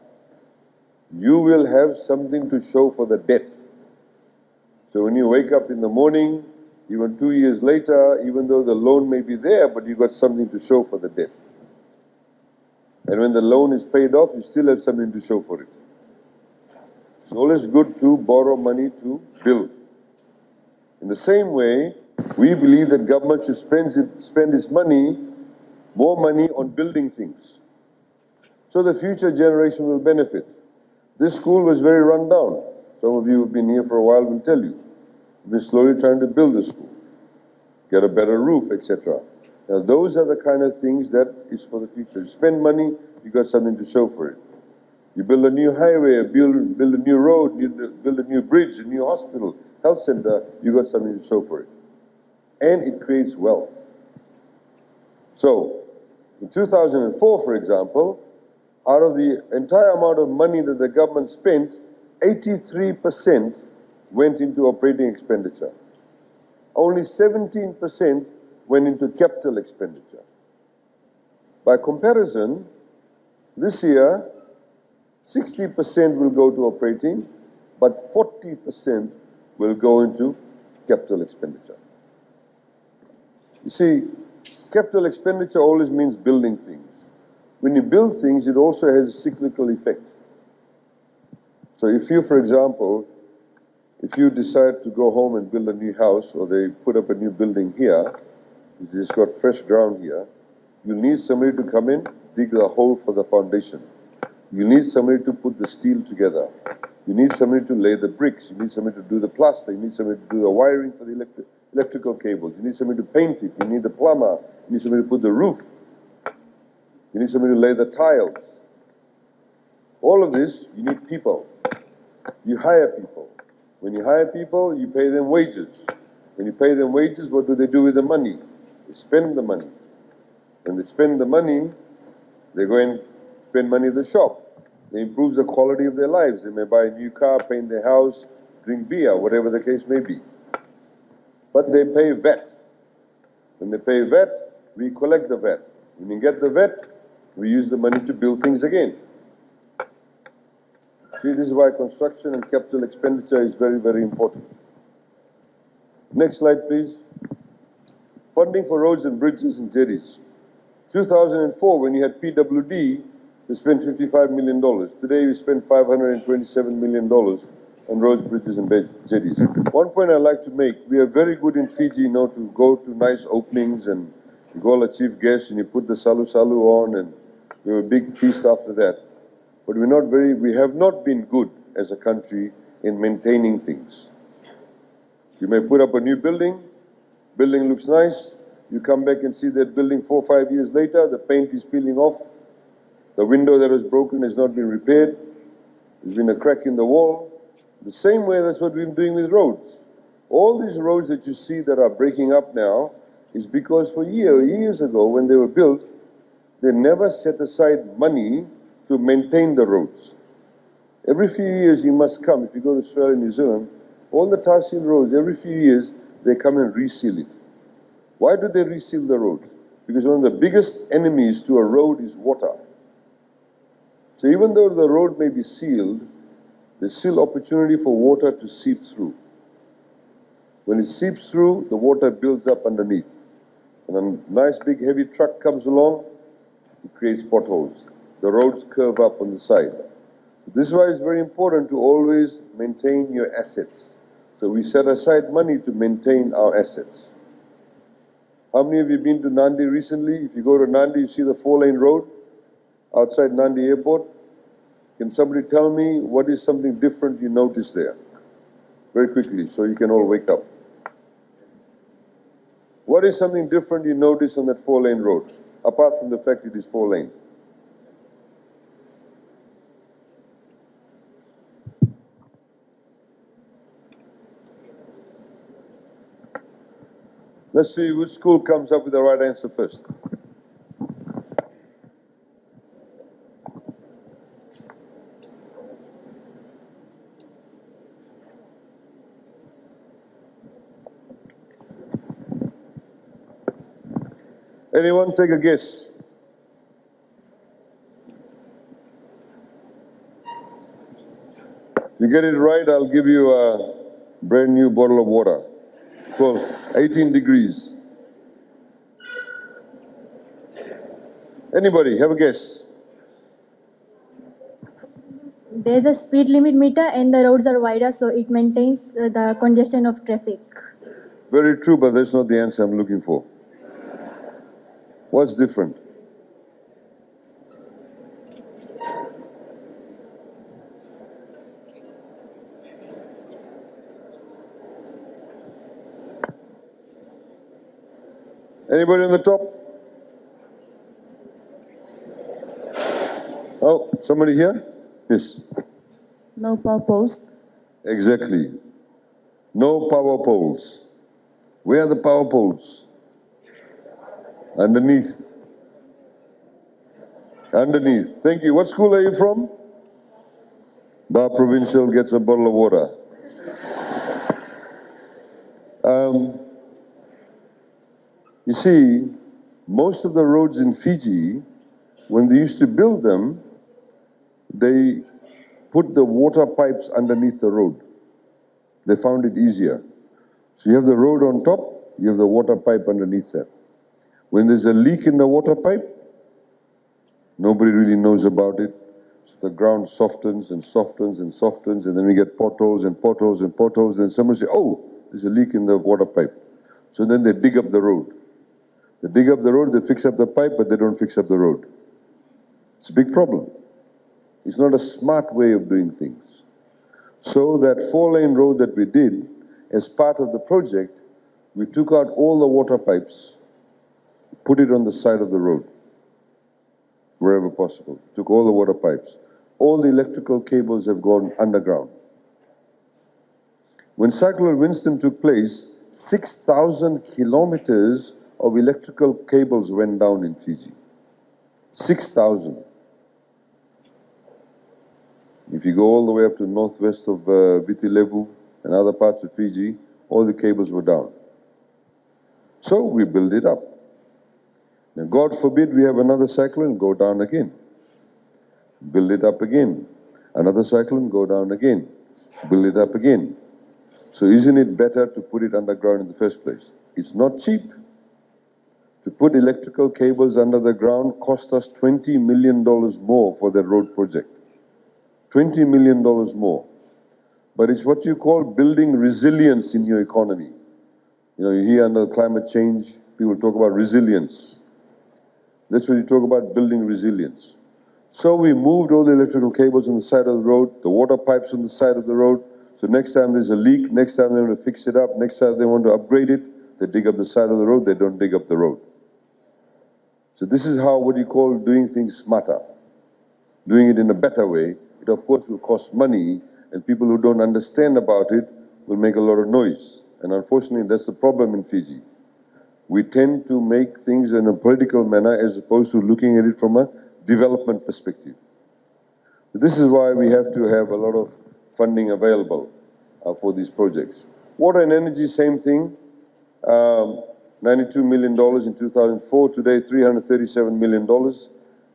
you will have something to show for the debt. So when you wake up in the morning, even 2 years later, even though the loan may be there, but you've got something to show for the debt. And when the loan is paid off, you still have something to show for it. It's always good to borrow money to build. In the same way, we believe that government should spend its money, more money on building things, so the future generation will benefit. This school was very run down. Some of you who've been here for a while will tell you. We've been slowly trying to build the school, get a better roof, etc. Now, those are the kind of things that is for the future. You spend money, you got something to show for it. You build a new highway, build a new road, build a new bridge, a new hospital, health center, you got something to show for it. And it creates wealth. So, in 2004, for example, out of the entire amount of money that the government spent, 83% went into operating expenditure. Only 17% went into capital expenditure. By comparison, this year, 60% will go to operating, but 40% will go into capital expenditure. You see, capital expenditure always means building things. When you build things, it also has a cyclical effect. So if you, for example, if you decide to go home and build a new house, or they put up a new building here, you just got fresh ground here, you need somebody to come in, dig the hole for the foundation. You need somebody to put the steel together. You need somebody to lay the bricks. You need somebody to do the plaster. You need somebody to do the wiring for the electrical cables. You need somebody to paint it. You need the plumber. You need somebody to put the roof. You need somebody to lay the tiles. All of this, you need people. You hire people. When you hire people, you pay them wages. When you pay them wages, what do they do with the money? They spend the money. When they spend the money, they go and spend money at the shop. It improves the quality of their lives. They may buy a new car, paint their house, drink beer, whatever the case may be. But they pay VAT. When they pay VAT, we collect the VAT. When we get the VAT, we use the money to build things again. See, this is why construction and capital expenditure is very, very important. Next slide, please. Funding for roads and bridges and jetties. 2004, when you had PWD, we spent $55 million. Today, we spend $527 million on roads, bridges, and jetties. One point I'd like to make, we are very good in Fiji, to go to nice openings and you go all a chief guest and you put the salu salu on and we have a big feast after that. But we have not been good as a country in maintaining things. You may put up a new building looks nice, you come back and see that building 4 or 5 years later, the paint is peeling off, the window that was broken has not been repaired, there's been a crack in the wall. The same way, that's what we've been doing with roads. All these roads that you see that are breaking up now is because for years ago when they were built, they never set aside money to maintain the roads. Every few years you must come, if you go to Australia and New Zealand, all the tar seal roads, every few years they come and reseal it. Why do they reseal the road? Because one of the biggest enemies to a road is water. So even though the road may be sealed, there's still opportunity for water to seep through. When it seeps through, the water builds up underneath. And a nice big heavy truck comes along, it creates potholes. The roads curve up on the side. This is why it's very important to always maintain your assets. So we set aside money to maintain our assets. How many of you have been to Nandi recently? If you go to Nandi, you see the 4-lane road outside Nandi Airport. Can somebody tell me what is something different you noticed there? Very quickly, so you can all wake up. What is something different you noticed on that 4-lane road, apart from the fact it is 4-lane? Let's see which school comes up with the right answer first. Anyone take a guess? If you get it right, I'll give you a brand new bottle of water. Well, 18 degrees. Anybody have a guess? There's a speed limit meter and the roads are wider, so it maintains the congestion of traffic. Very true, but that's not the answer I'm looking for. What's different? Anybody on the top? Oh, somebody here? Yes. No power posts. Exactly. No power poles. Where are the power poles? Underneath. Underneath. Thank you. What school are you from? Bar Provincial gets a bottle of water. You see, most of the roads in Fiji, when they used to build them, they put the water pipes underneath the road. They found it easier. So you have the road on top, you have the water pipe underneath that. When there's a leak in the water pipe, nobody really knows about it. So the ground softens and softens and softens, and then we get potholes and potholes and potholes, and someone say, oh, there's a leak in the water pipe. So then they dig up the road. They dig up the road, they fix up the pipe, but they don't fix up the road. It's a big problem. It's not a smart way of doing things. So that 4-lane road that we did, as part of the project, we took out all the water pipes, put it on the side of the road, wherever possible. Took all the water pipes. All the electrical cables have gone underground. When Cyclone Winston took place, 6,000 kilometers of electrical cables went down in Fiji. 6,000. If you go all the way up to northwest of Viti Levu and other parts of Fiji, all the cables were down. So we build it up. Now, God forbid we have another cyclone, go down again. Build it up again. Another cyclone, go down again. Build it up again. So isn't it better to put it underground in the first place? It's not cheap. To put electrical cables under the ground cost us $20 million more for that road project. $20 million more. But it's what you call building resilience in your economy. You know, you hear under climate change, people talk about resilience. That's what you talk about, building resilience. So we moved all the electrical cables on the side of the road, the water pipes on the side of the road. So next time there's a leak, next time they want to fix it up, next time they want to upgrade it, they dig up the side of the road, they don't dig up the road. So this is how, what you call doing things smarter. Doing it in a better way. It of course will cost money, and people who don't understand about it will make a lot of noise. And unfortunately, that's the problem in Fiji. We tend to make things in a political manner as opposed to looking at it from a development perspective. This is why we have to have a lot of funding available for these projects. Water and energy, same thing. $92 million in 2004, today $337 million.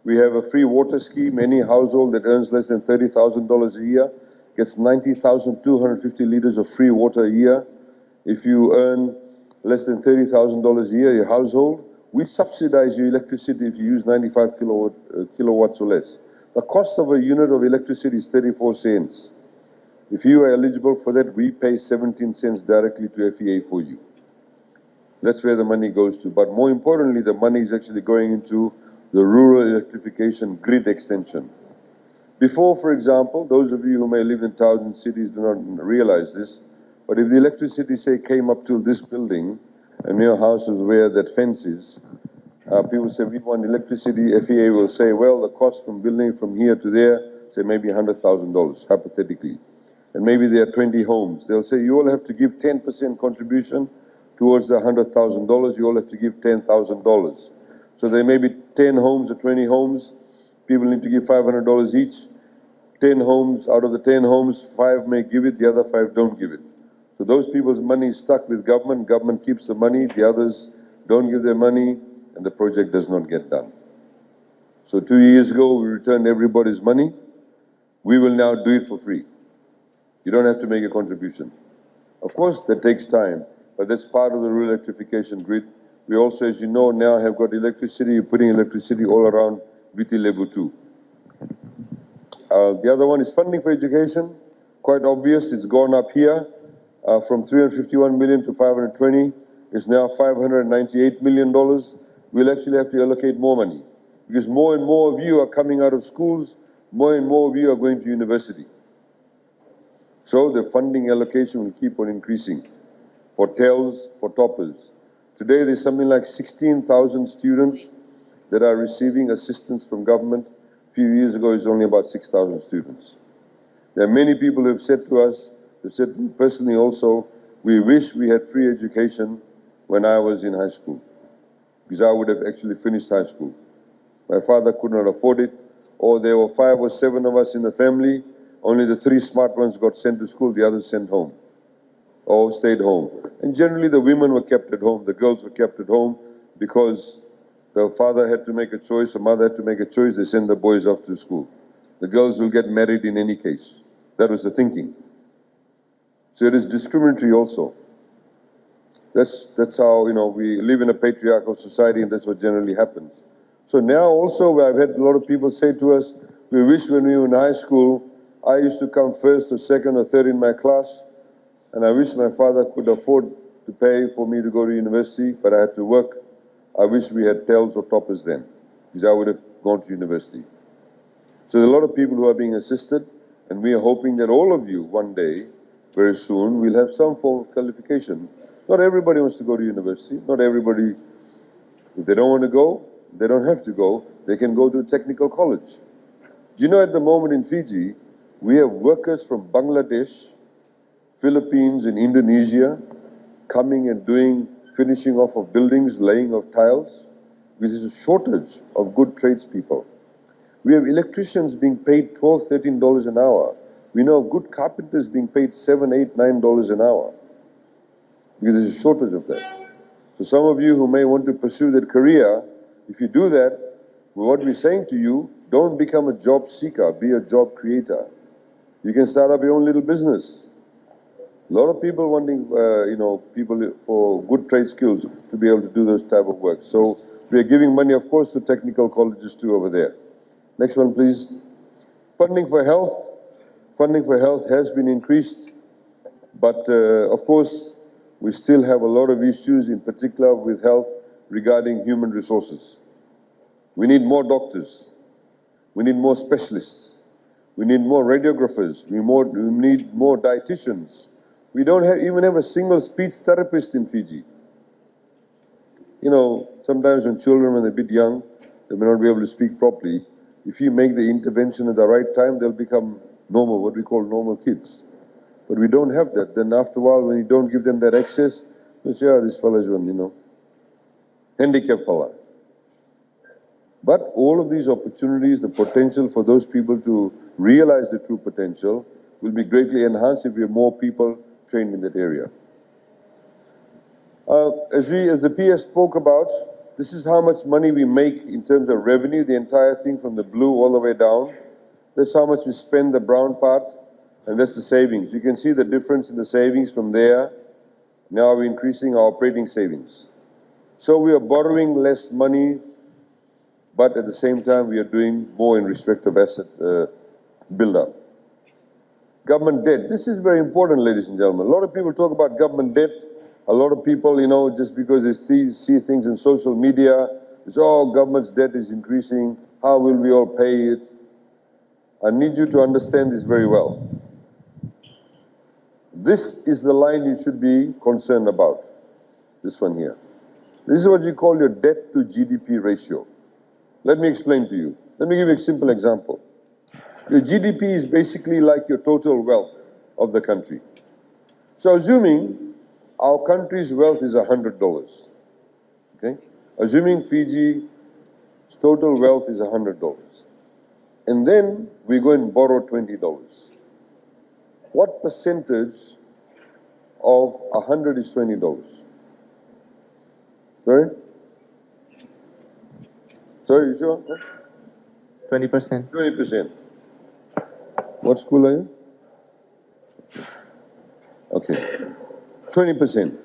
We have a free water scheme. Any household that earns less than $30,000 a year gets 90,250 liters of free water a year. If you earn less than $30,000 a year, your household, we subsidize your electricity if you use 95 kilowatts or less. The cost of a unit of electricity is 34 cents. If you are eligible for that, we pay 17 cents directly to FEA for you. That's where the money goes to. But more importantly, the money is actually going into the rural electrification grid extension. Before, for example, those of you who may live in towns and cities do not realize this, but if the electricity, say, came up to this building, and your house is where that fence is, people say, we want electricity, FEA will say, well, the cost from building from here to there, say maybe $100,000, hypothetically. And maybe there are 20 homes. They'll say, you all have to give 10% contribution towards the $100,000, you all have to give $10,000. So there may be 10 homes or 20 homes, people need to give $500 each. 10 homes, out of the 10 homes, 5 may give it, the other 5 don't give it. So those people's money is stuck with government, government keeps the money, the others don't give their money, and the project does not get done. So 2 years ago, we returned everybody's money. We will now do it for free. You don't have to make a contribution. Of course, that takes time, but that's part of the rural electrification grid. We also, as you know, now have got electricity, putting electricity all around Viti Levu too. The other one is funding for education. Quite obvious, it's gone up here from 351 million to 520. It's now $598 million. We'll actually have to allocate more money because more and more of you are coming out of schools, more and more of you are going to university. So the funding allocation will keep on increasing for TELs, for toppers. Today there's something like 16,000 students that are receiving assistance from government. A few years ago, it was only about 6,000 students. There are many people who have said to us, who said to me personally also, we wish we had free education when I was in high school, because I would have actually finished high school. My father could not afford it, or there were 5 or 7 of us in the family, only the 3 smart ones got sent to school, the others sent home, or stayed home. And generally the women were kept at home, the girls were kept at home, because the father had to make a choice, the mother had to make a choice, they send the boys off to school. The girls will get married in any case. That was the thinking. So it is discriminatory also. That's how, we live in a patriarchal society, and that's what generally happens. So now also, I've had a lot of people say to us, we wish when we were in high school, I used to come first or second or third in my class, and I wish my father could afford to pay for me to go to university, but I had to work. I wish we had TELs or toppers then, because I would have gone to university. So there are a lot of people who are being assisted, and we are hoping that all of you, one day, very soon, will have some form of qualification. Not everybody wants to go to university. Not everybody, if they don't want to go, they don't have to go. They can go to a technical college. Do you know at the moment in Fiji, we have workers from Bangladesh, Philippines, and Indonesia coming and finishing off of buildings, laying of tiles. Because there's a shortage of good tradespeople. We have electricians being paid $12, $13 an hour. We know of good carpenters being paid $7, $8, $9 an hour. Because there's a shortage of that. So some of you who may want to pursue that career, if you do that, what we're saying to you, don't become a job seeker, be a job creator. You can start up your own little business. A lot of people wanting, people for good trade skills to be able to do those type of work. So we are giving money, of course, to technical colleges too over there. Next one, please. Funding for health. Funding for health has been increased, but of course, we still have a lot of issues, in particular with health, regarding human resources. We need more doctors. We need more specialists. We need more radiographers. We need more dietitians. We don't even have a single speech therapist in Fiji. Sometimes when children, when they're a bit young, they may not be able to speak properly. If you make the intervention at the right time, they'll become normal, what we call normal kids. But we don't have that. Then after a while, when you don't give them that access, they say, this fella's one, handicapped fella. But all of these opportunities, the potential for those people to realize the true potential will be greatly enhanced if we have more people trained in that area. As the PS spoke about, this is how much money we make in terms of revenue, the entire thing from the blue all the way down. That's how much we spend, the brown part, and that's the savings. You can see the difference in the savings from there. Now we're increasing our operating savings. So we are borrowing less money, but at the same time we are doing more in respect of asset build-up. Government debt. This is very important, ladies and gentlemen. A lot of people talk about government debt. A lot of people, just because they see things in social media, they say, government's debt is increasing. How will we all pay it? I need you to understand this very well. This is the line you should be concerned about. This one here. This is what you call your debt to GDP ratio. Let me explain to you. Let me give you a simple example. Your GDP is basically like your total wealth of the country. So assuming our country's wealth is $100, okay? Assuming Fiji's total wealth is $100. And then we go and borrow $20. What percentage of 100 is $20? Sorry? Sorry, you sure? 20%. 20%. What school are you? Okay. 20%.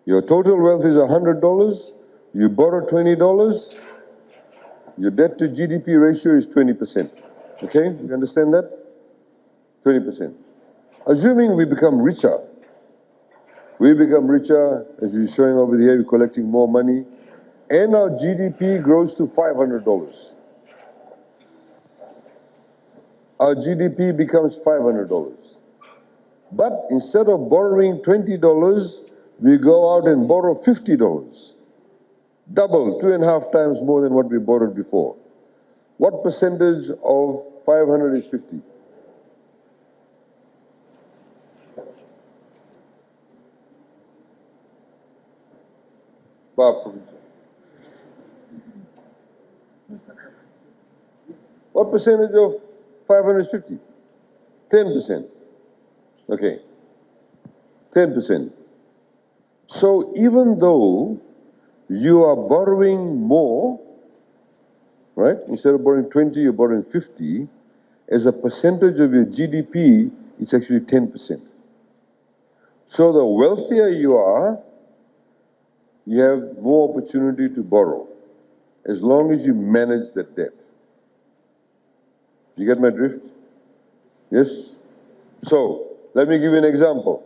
Your total wealth is $100. You borrow $20. Your debt to GDP ratio is 20%. Okay, you understand that? 20%. Assuming we become richer, as you're showing over here, we're collecting more money, and our GDP grows to $500. Our GDP becomes $500. But instead of borrowing $20, we go out and borrow $50. Double, 2.5 times more than what we borrowed before. What percentage of 500 is 50? What percentage of 500 is 50? 10%. Okay. 10%. So even though you are borrowing more, right? Instead of borrowing 20, you're borrowing 50. As a percentage of your GDP, it's actually 10%. So the wealthier you are, you have more opportunity to borrow, as long as you manage that debt. You get my drift? Yes? So, let me give you an example.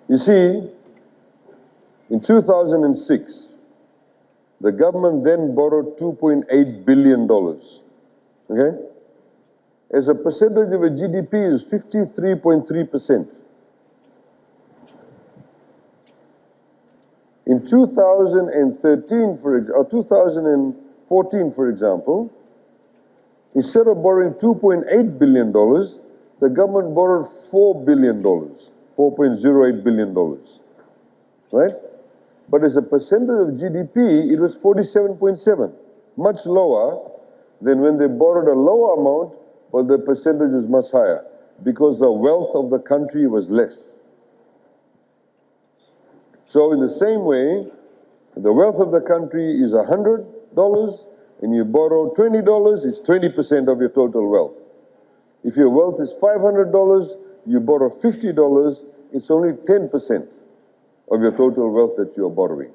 You see, in 2006, the government then borrowed $2.8 billion. Okay? As a percentage of a GDP is 53.3%. In 2013, or 2014, for example, instead of borrowing $2.8 billion, the government borrowed $4 billion, $4.08 billion, right? But as a percentage of GDP, it was 47.7, much lower than when they borrowed a lower amount, but the percentage is much higher, because the wealth of the country was less. So in the same way, the wealth of the country is $100, and you borrow $20, it's 20% of your total wealth. If your wealth is $500, you borrow $50, it's only 10% of your total wealth that you're borrowing.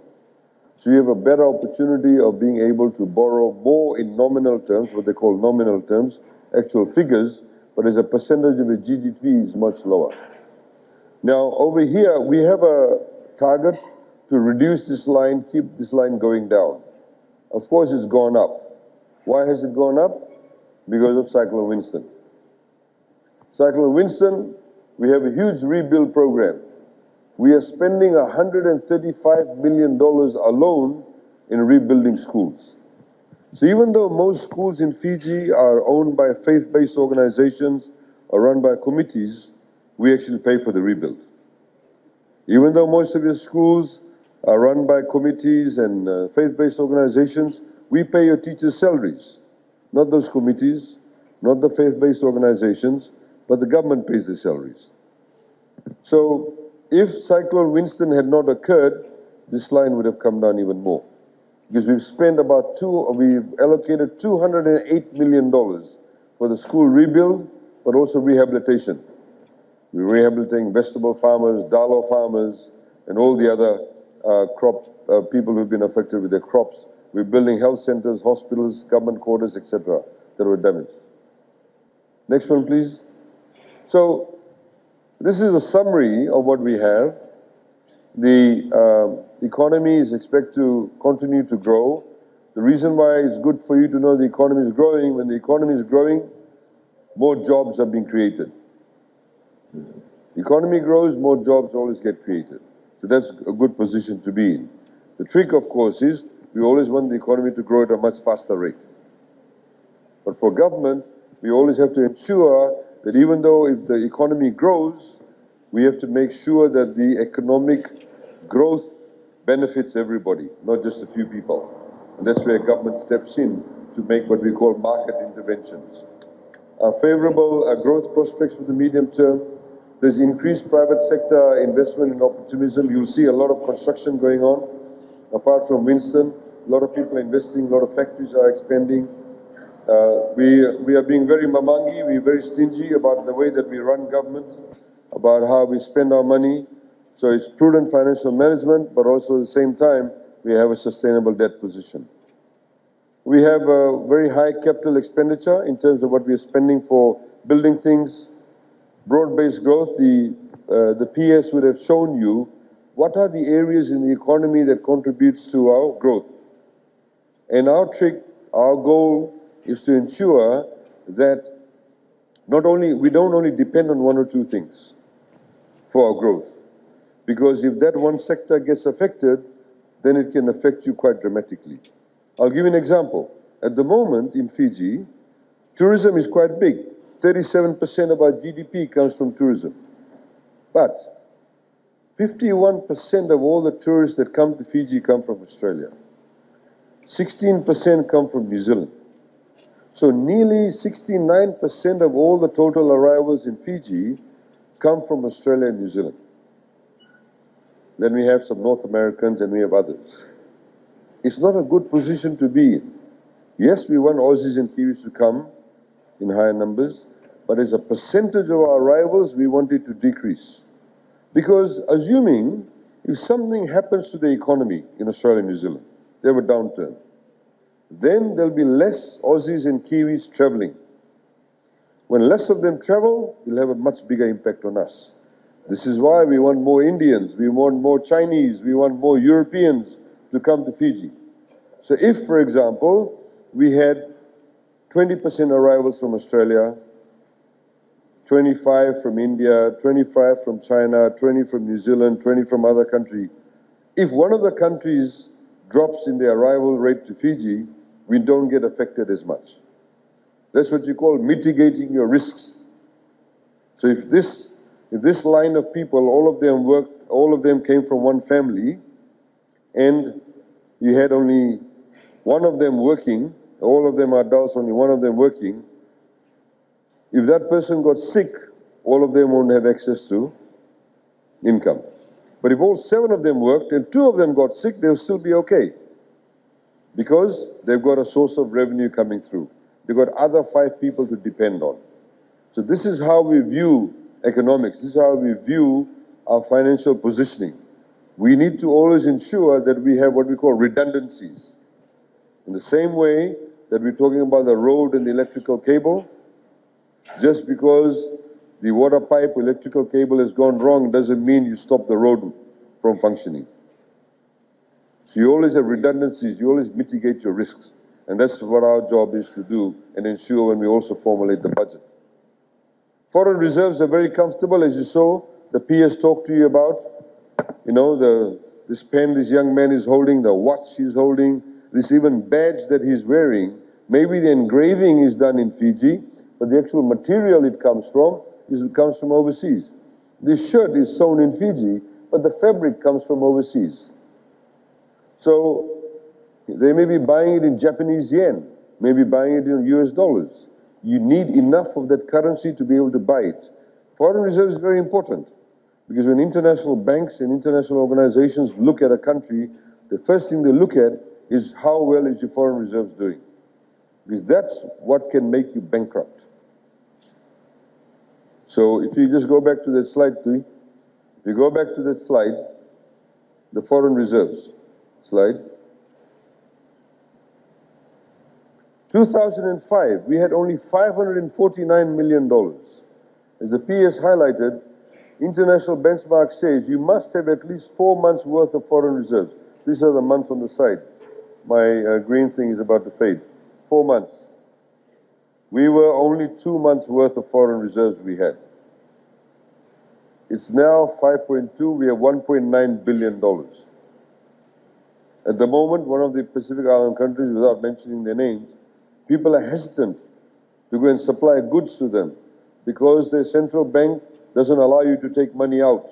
So you have a better opportunity of being able to borrow more in nominal terms, what they call nominal terms, actual figures, but as a percentage of your GDP is much lower. Now, over here, we have a target to reduce this line, keep this line going down. Of course, it's gone up. Why has it gone up? Because of Cyclone Winston. Cyclone Winston, we have a huge rebuild program. We are spending $135 million alone in rebuilding schools. So even though most schools in Fiji are owned by faith-based organizations or run by committees, we actually pay for the rebuild. Even though most of your schools are run by committees and faith-based organizations, we pay your teachers' salaries. Not those committees, not the faith-based organizations, but the government pays their salaries. So if Cyclone Winston had not occurred, this line would have come down even more. Because we've allocated $208 million for the school rebuild, but also rehabilitation. We're rehabilitating vegetable farmers, dalo farmers, and all the other people who've been affected with their crops. We're building health centers, hospitals, government quarters, etc. that were damaged. Next one, please. So, this is a summary of what we have. The economy is expected to continue to grow. The reason why it's good for you to know the economy is growing, when the economy is growing, more jobs are being created. The economy grows, more jobs always get created. So that's a good position to be in. The trick, of course, is we always want the economy to grow at a much faster rate. But for government, we always have to ensure that even though if the economy grows, we have to make sure that the economic growth benefits everybody, not just a few people. And that's where government steps in to make what we call market interventions. Favorable growth prospects for the medium term. There's increased private sector investment and optimism. You'll see a lot of construction going on. Apart from Winston, a lot of people are investing, a lot of factories are expanding. We are being very mamangi, we're very stingy about the way that we run government, about how we spend our money. So it's prudent financial management, but also at the same time, we have a sustainable debt position. We have a very high capital expenditure in terms of what we are spending for building things. Broad-based growth, the PS would have shown you what are the areas in the economy that contributes to our growth. And our goal is to ensure that we don't only depend on one or two things for our growth. Because if that one sector gets affected, then it can affect you quite dramatically. I'll give you an example. At the moment in Fiji, tourism is quite big. 37% of our GDP comes from tourism. But 51% of all the tourists that come to Fiji come from Australia. 16% come from New Zealand. So nearly 69% of all the total arrivals in Fiji come from Australia and New Zealand. Then we have some North Americans and we have others. It's not a good position to be in. Yes, we want Aussies and Kiwis to come in higher numbers, but as a percentage of our arrivals, we want it to decrease. Because assuming if something happens to the economy in Australia and New Zealand, they have a downturn, then there'll be less Aussies and Kiwis traveling. When less of them travel, it'll have a much bigger impact on us. This is why we want more Indians, we want more Chinese, we want more Europeans to come to Fiji. So if, for example, we had 20% arrivals from Australia, 25 from India, 25 from China, 20 from New Zealand, 20 from other countries, if one of the countries drops in the arrival rate to Fiji, we don't get affected as much. That's what you call mitigating your risks. So if this line of people, all of them came from one family, and you had only one of them working, all of them are adults, only one of them working, if that person got sick, all of them won't have access to income. But if all 7 of them worked and 2 of them got sick, they'll still be okay. Because they've got a source of revenue coming through. They've got other 5 people to depend on. So this is how we view economics. This is how we view our financial positioning. We need to always ensure that we have what we call redundancies. In the same way that we're talking about the road and the electrical cable, just because the water pipe or electrical cable has gone wrong doesn't mean you stop the road from functioning. So you always have redundancies, you always mitigate your risks. And that's what our job is to do and ensure when we also formulate the budget. Foreign reserves are very comfortable, as you saw. The PS talked to you about, this pen this young man is holding, the watch he's holding, this even badge that he's wearing. Maybe the engraving is done in Fiji, but the actual material it comes from overseas. This shirt is sewn in Fiji, but the fabric comes from overseas. So they may be buying it in Japanese yen, maybe buying it in US dollars. You need enough of that currency to be able to buy it. Foreign reserves is very important because when international banks and international organizations look at a country, the first thing they look at is how well is your foreign reserves doing. Because that's what can make you bankrupt. So if you just go back to that slide, Tui, if you go back to that slide, the foreign reserves slide. 2005, we had only $549 million. As the PS highlighted, international benchmark says you must have at least 4 months worth of foreign reserves. These are the months on the side. My green thing is about to fade. 4 months. We were only 2 months worth of foreign reserves we had. It's now 5.2, we have $1.9 billion. At the moment, one of the Pacific Island countries, without mentioning their names, people are hesitant to go and supply goods to them because their central bank doesn't allow you to take money out.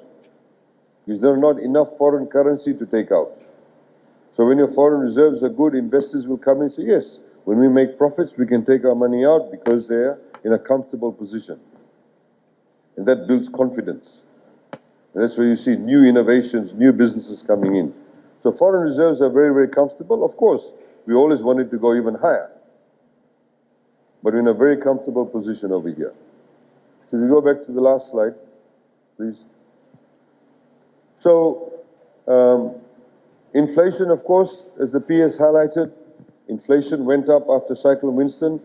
Because there are not enough foreign currency to take out. So when your foreign reserves are good, investors will come and say, yes, when we make profits, we can take our money out because they're in a comfortable position. And that builds confidence. And that's where you see new innovations, new businesses coming in. So foreign reserves are very, very comfortable. Of course, we always wanted to go even higher. But we're in a very comfortable position over here. So if you go back to the last slide, please. So inflation, of course, as the PS highlighted, Inflation went up after Cyclone Winston.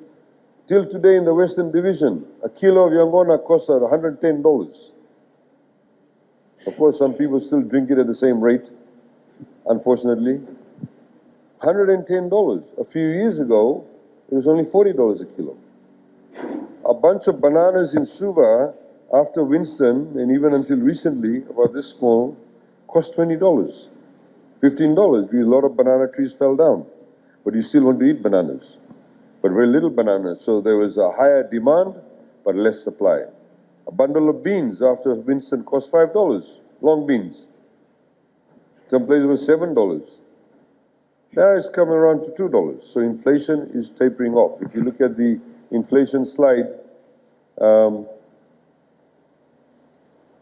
Till today in the Western Division, a kilo of Yangona costs $110. Of course, some people still drink it at the same rate, unfortunately. $110. A few years ago, it was only $40 a kilo. A bunch of bananas in Suva after Winston, and even until recently, about this small, cost $20, $15, because a lot of banana trees fell down. But you still want to eat bananas, but very little bananas. So there was a higher demand, but less supply. A bundle of beans after Winston cost $5, long beans. Some places was $7. Now it's coming around to $2. So inflation is tapering off. If you look at the inflation slide,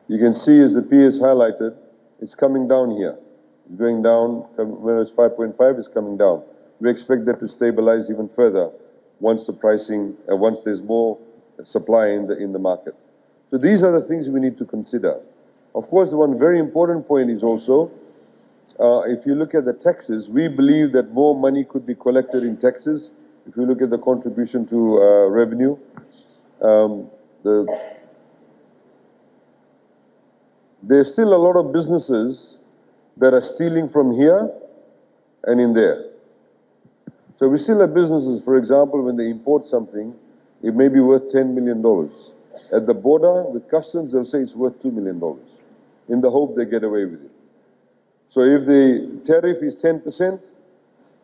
you can see as the P is highlighted, it's coming down here. It's going down, when it's 5.5, it's coming down. We expect that to stabilize even further once the pricing, once there's more supply in the market. So these are the things we need to consider. Of course, the one very important point is also, if you look at the taxes, we believe that more money could be collected in taxes. If you look at the contribution to revenue, there's still a lot of businesses that are stealing from here and in there. So we still have businesses, for example, when they import something, it may be worth $10 million. At the border with customs, they'll say it's worth $2 million, in the hope they get away with it. So if the tariff is 10%,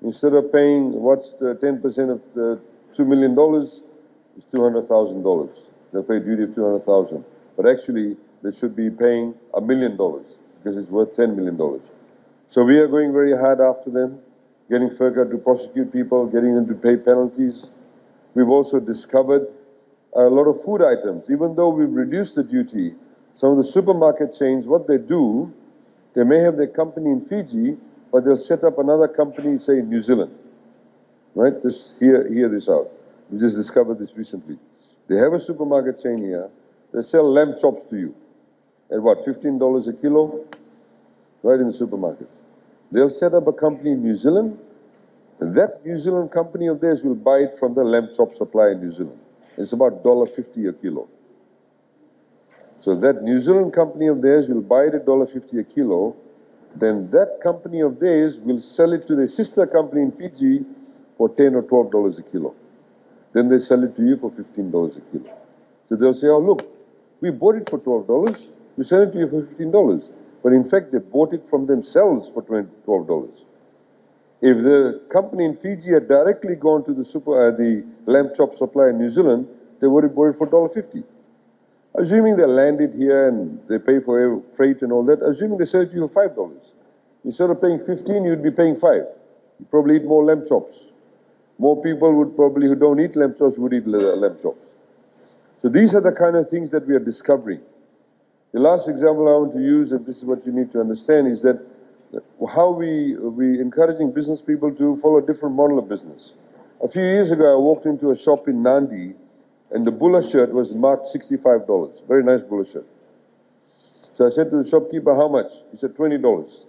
instead of paying, what's the 10% of the $2 million, it's $200,000. They'll pay duty of $200,000. But actually, they should be paying $1 million because it's worth $10 million. So we are going very hard after them, getting FERCA to prosecute people, getting them to pay penalties. We've also discovered a lot of food items. Even though we've reduced the duty, some of the supermarket chains, what they do, they may have their company in Fiji, but they'll set up another company, say, in New Zealand. Right? Just hear this out. We just discovered this recently. They have a supermarket chain here. They sell lamb chops to you at what, $15 a kilo? Right in the supermarket. They'll set up a company in New Zealand, and that New Zealand company of theirs will buy it from the lamb chop supplier in New Zealand. It's about $1.50 a kilo. So that New Zealand company of theirs will buy it at $1.50 a kilo, then that company of theirs will sell it to their sister company in Fiji for $10 or $12 a kilo. Then they sell it to you for $15 a kilo. So they'll say, oh look, we bought it for $12, we sell it to you for $15. But in fact, they bought it from themselves for $12. If the company in Fiji had directly gone to the lamb chop supplier in New Zealand, they would have bought it for $1.50. Assuming they landed here and they pay for freight and all that, assuming they sell it to you for $5. Instead of paying $15, you'd be paying $5. You'd probably eat more lamb chops. More people would probably, who don't eat lamb chops, would eat lamb chops. So these are the kind of things that we are discovering. The last example I want to use, and this is what you need to understand, is that how we encouraging business people to follow a different model of business. A few years ago, I walked into a shop in Nandi, and the Bulla shirt was marked $65. Very nice Bulla shirt. So I said to the shopkeeper, how much? He said, $20.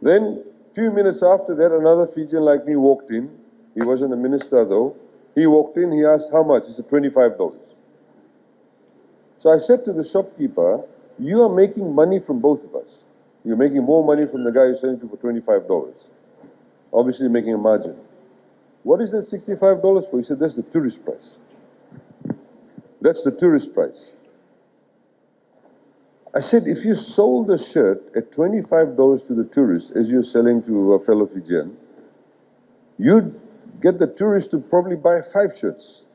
Then, a few minutes after that, another Fijian like me walked in. He wasn't a minister though. He walked in, he asked, how much? He said, $25. So I said to the shopkeeper, you are making money from both of us. You're making more money from the guy who's selling to for $25. Obviously making a margin. What is that $65 for? He said, that's the tourist price. That's the tourist price. I said, if you sold a shirt at $25 to the tourist, as you're selling to a fellow Fijian, you'd get the tourist to probably buy 5 shirts.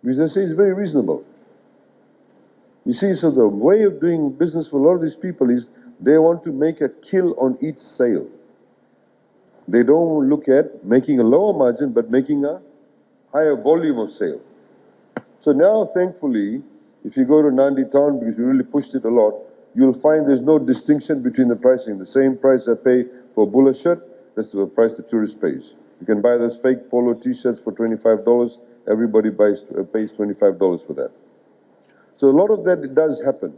Because they say it's very reasonable. You see, so the way of doing business for a lot of these people is they want to make a kill on each sale. They don't look at making a lower margin, but making a higher volume of sale. So now, thankfully, if you go to Nandi town, because we really pushed it a lot, you'll find there's no distinction between the pricing. The same price I pay for a Bulla shirt, that's the price the tourist pays. You can buy those fake polo t-shirts for $25. Everybody pays $25 for that. So a lot of that does happen.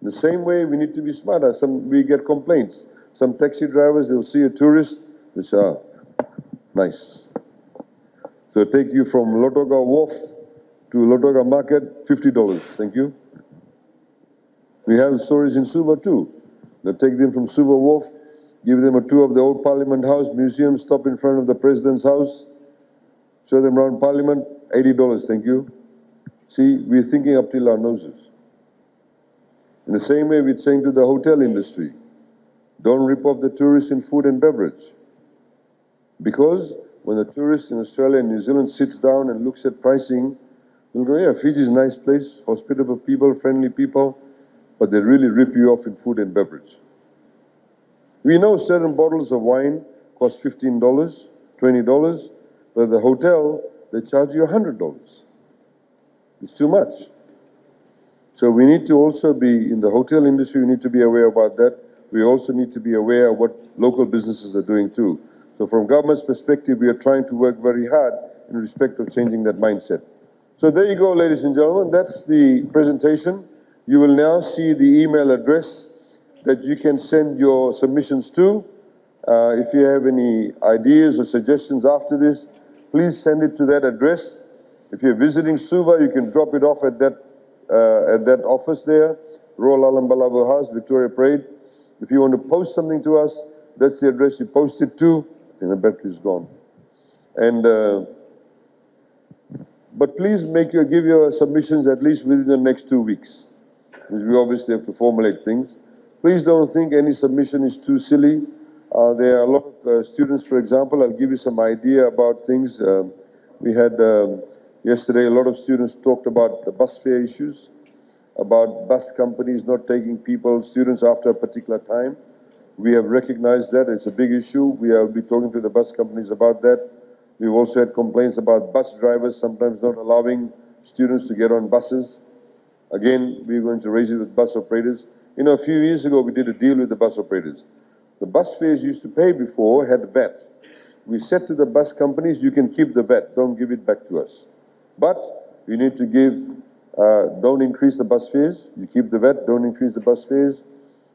The same way, we need to be smarter. We get complaints. Some taxi drivers, they'll see a tourist, they say, Nice. So take you from Lotoga Wharf to Lotoga Market, $50. Thank you. We have stories in Suva too. They'll take them from Suva Wharf, give them a tour of the old Parliament House, museum, stop in front of the President's house, show them around Parliament, $80, thank you. See, we're thinking up till our noses. In the same way, we're saying to the hotel industry, don't rip off the tourists in food and beverage. Because when the tourist in Australia and New Zealand sits down and looks at pricing, they'll go, yeah, Fiji's a nice place, hospitable people, friendly people, but they really rip you off in food and beverage. We know certain bottles of wine cost $15, $20, but at the hotel, they charge you $100. It's too much. So we need to also be, in the hotel industry, we need to be aware about that. We also need to be aware of what local businesses are doing too. So from government's perspective, we are trying to work very hard in respect of changing that mindset. So there you go, ladies and gentlemen. That's the presentation. You will now see the email address that you can send your submissions to. If you have any ideas or suggestions after this, please send it to that address. If you're visiting Suva, you can drop it off at that office there, Royal Alam Balabo House, Victoria Parade. If you want to post something to us, that's the address you post it to, and the battery's gone. And but please give your submissions at least within the next 2 weeks, because we obviously have to formulate things. Please don't think any submission is too silly. There are a lot of students, for example, I'll give you some idea about things. We had yesterday, a lot of students talked about the bus fare issues, about bus companies not taking students after a particular time. We have recognized that it's a big issue. We will be talking to the bus companies about that. We've also had complaints about bus drivers sometimes not allowing students to get on buses. Again, we're going to raise it with bus operators. You know, a few years ago, we did a deal with the bus operators. The bus fares used to pay before had VAT. We said to the bus companies, you can keep the VAT, don't give it back to us. But you need to don't increase the bus fares. You keep the VAT, don't increase the bus fares.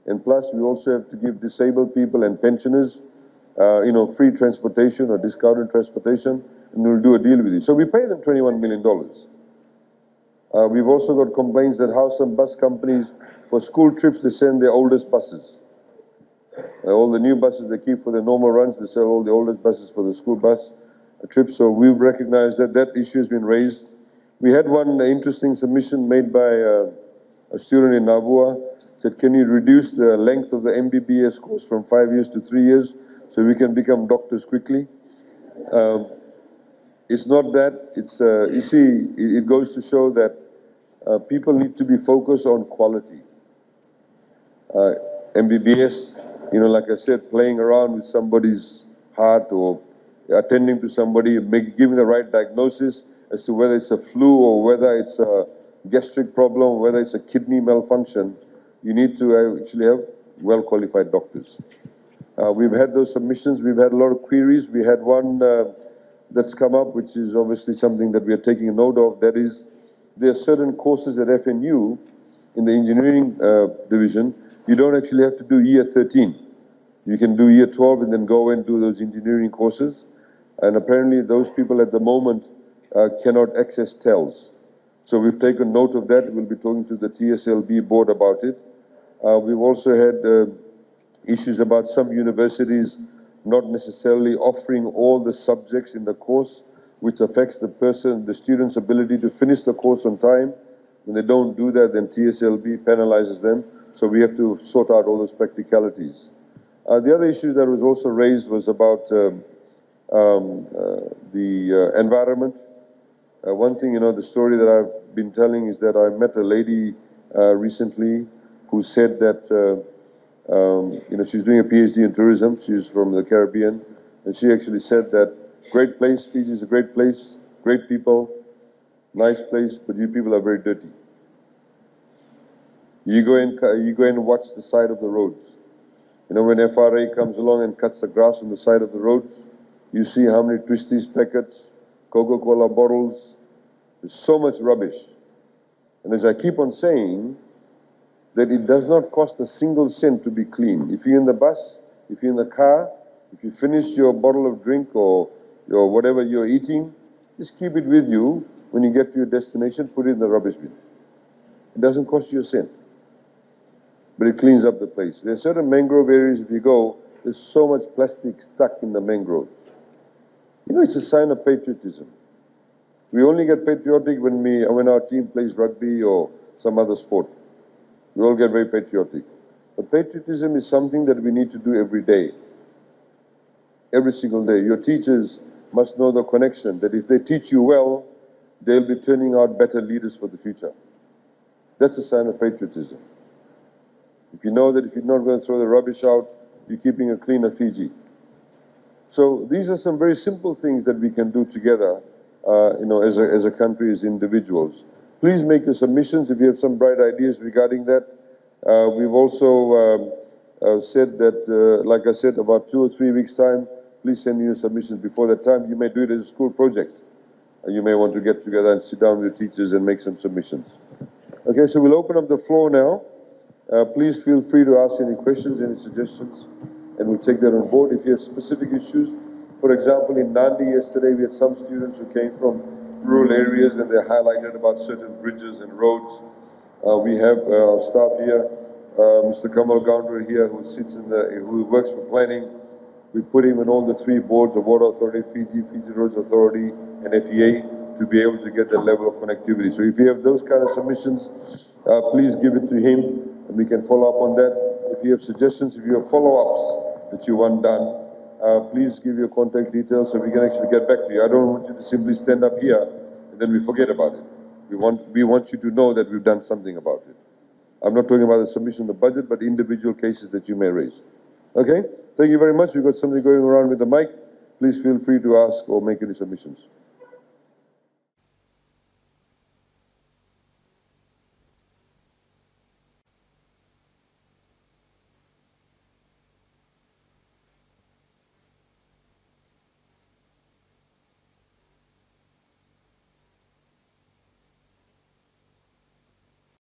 And plus, we also have to give disabled people and pensioners, free transportation or discounted transportation, and we'll do a deal with you. So we pay them $21 million. We've also got complaints that how some bus companies, for school trips, they send their oldest buses. All the new buses they keep for the normal runs, they sell all the oldest buses for the school bus trips. So we've recognized that that issue has been raised. We had one interesting submission made by a student in Navua, said, can you reduce the length of the MBBS course from 5 years to 3 years so we can become doctors quickly? It's not that. It's, you see, it goes to show that people need to be focused on quality. MBBS, like I said, playing around with somebody's heart or attending to somebody, giving the right diagnosis as to whether it's a flu or whether it's a gastric problem, or whether it's a kidney malfunction, you need to actually have well-qualified doctors. We've had those submissions. We've had a lot of queries. We had one that's come up, which is obviously something that we are taking a note of. That is, there are certain courses at FNU in the engineering division, you don't actually have to do year 13. You can do year 12 and then go and do those engineering courses. And apparently those people at the moment cannot access TELS. So we've taken note of that. We'll be talking to the TSLB board about it. We've also had issues about some universities not necessarily offering all the subjects in the course, which affects the student's ability to finish the course on time. When they don't do that, then TSLB penalizes them. So we have to sort out all those practicalities. The other issue that was also raised was about the environment. One thing, the story that I've been telling is that I met a lady recently who said that, she's doing a PhD in tourism. She's from the Caribbean. And she actually said that, great place, Fiji is a great place, great people, nice place, but you people are very dirty. You go and watch the side of the roads. When FRA comes along and cuts the grass on the side of the roads, you see how many Twisties packets, Coca-Cola bottles. There's so much rubbish. And as I keep on saying, that it does not cost a single cent to be clean. If you're in the bus, if you're in the car, if you finish your bottle of drink or or whatever you're eating, just keep it with you. When you get to your destination, put it in the rubbish bin. It doesn't cost you a cent, but it cleans up the place. There are certain mangrove areas, if you go, there's so much plastic stuck in the mangrove. You know, it's a sign of patriotism. We only get patriotic when our team plays rugby or some other sport. We all get very patriotic. But patriotism is something that we need to do every day. Every single day. Your teachers must know the connection, that if they teach you well, they'll be turning out better leaders for the future. That's a sign of patriotism. If you know that if you're not going to throw the rubbish out, you're keeping a cleaner Fiji. So these are some very simple things that we can do together, as a country, as individuals. Please make your submissions if you have some bright ideas regarding that. We've also said that, like I said, about 2 or 3 weeks' time, please send me your submissions before that time. You may do it as a school project. You may want to get together and sit down with your teachers and make some submissions. Okay, so we'll open up the floor now. Please feel free to ask any questions, any suggestions, and we'll take that on board. If you have specific issues, for example, in Nandi yesterday, we had some students who came from rural areas and they highlighted about certain bridges and roads. We have our staff here, Mr. Kamal Gaundra here, who works for planning. We put him in all the 3 boards of Water Authority, Fiji Roads Authority, and FEA to be able to get that level of connectivity. So if you have those kind of submissions, please give it to him and we can follow up on that. If you have suggestions, if you have follow-ups that you want done, please give your contact details so we can actually get back to you. I don't want you to simply stand up here and then we forget about it. We want you to know that we've done something about it. I'm not talking about the submission of the budget, but individual cases that you may raise. Okay? Thank you very much. We've got somebody going around with the mic. Please feel free to ask or make any submissions.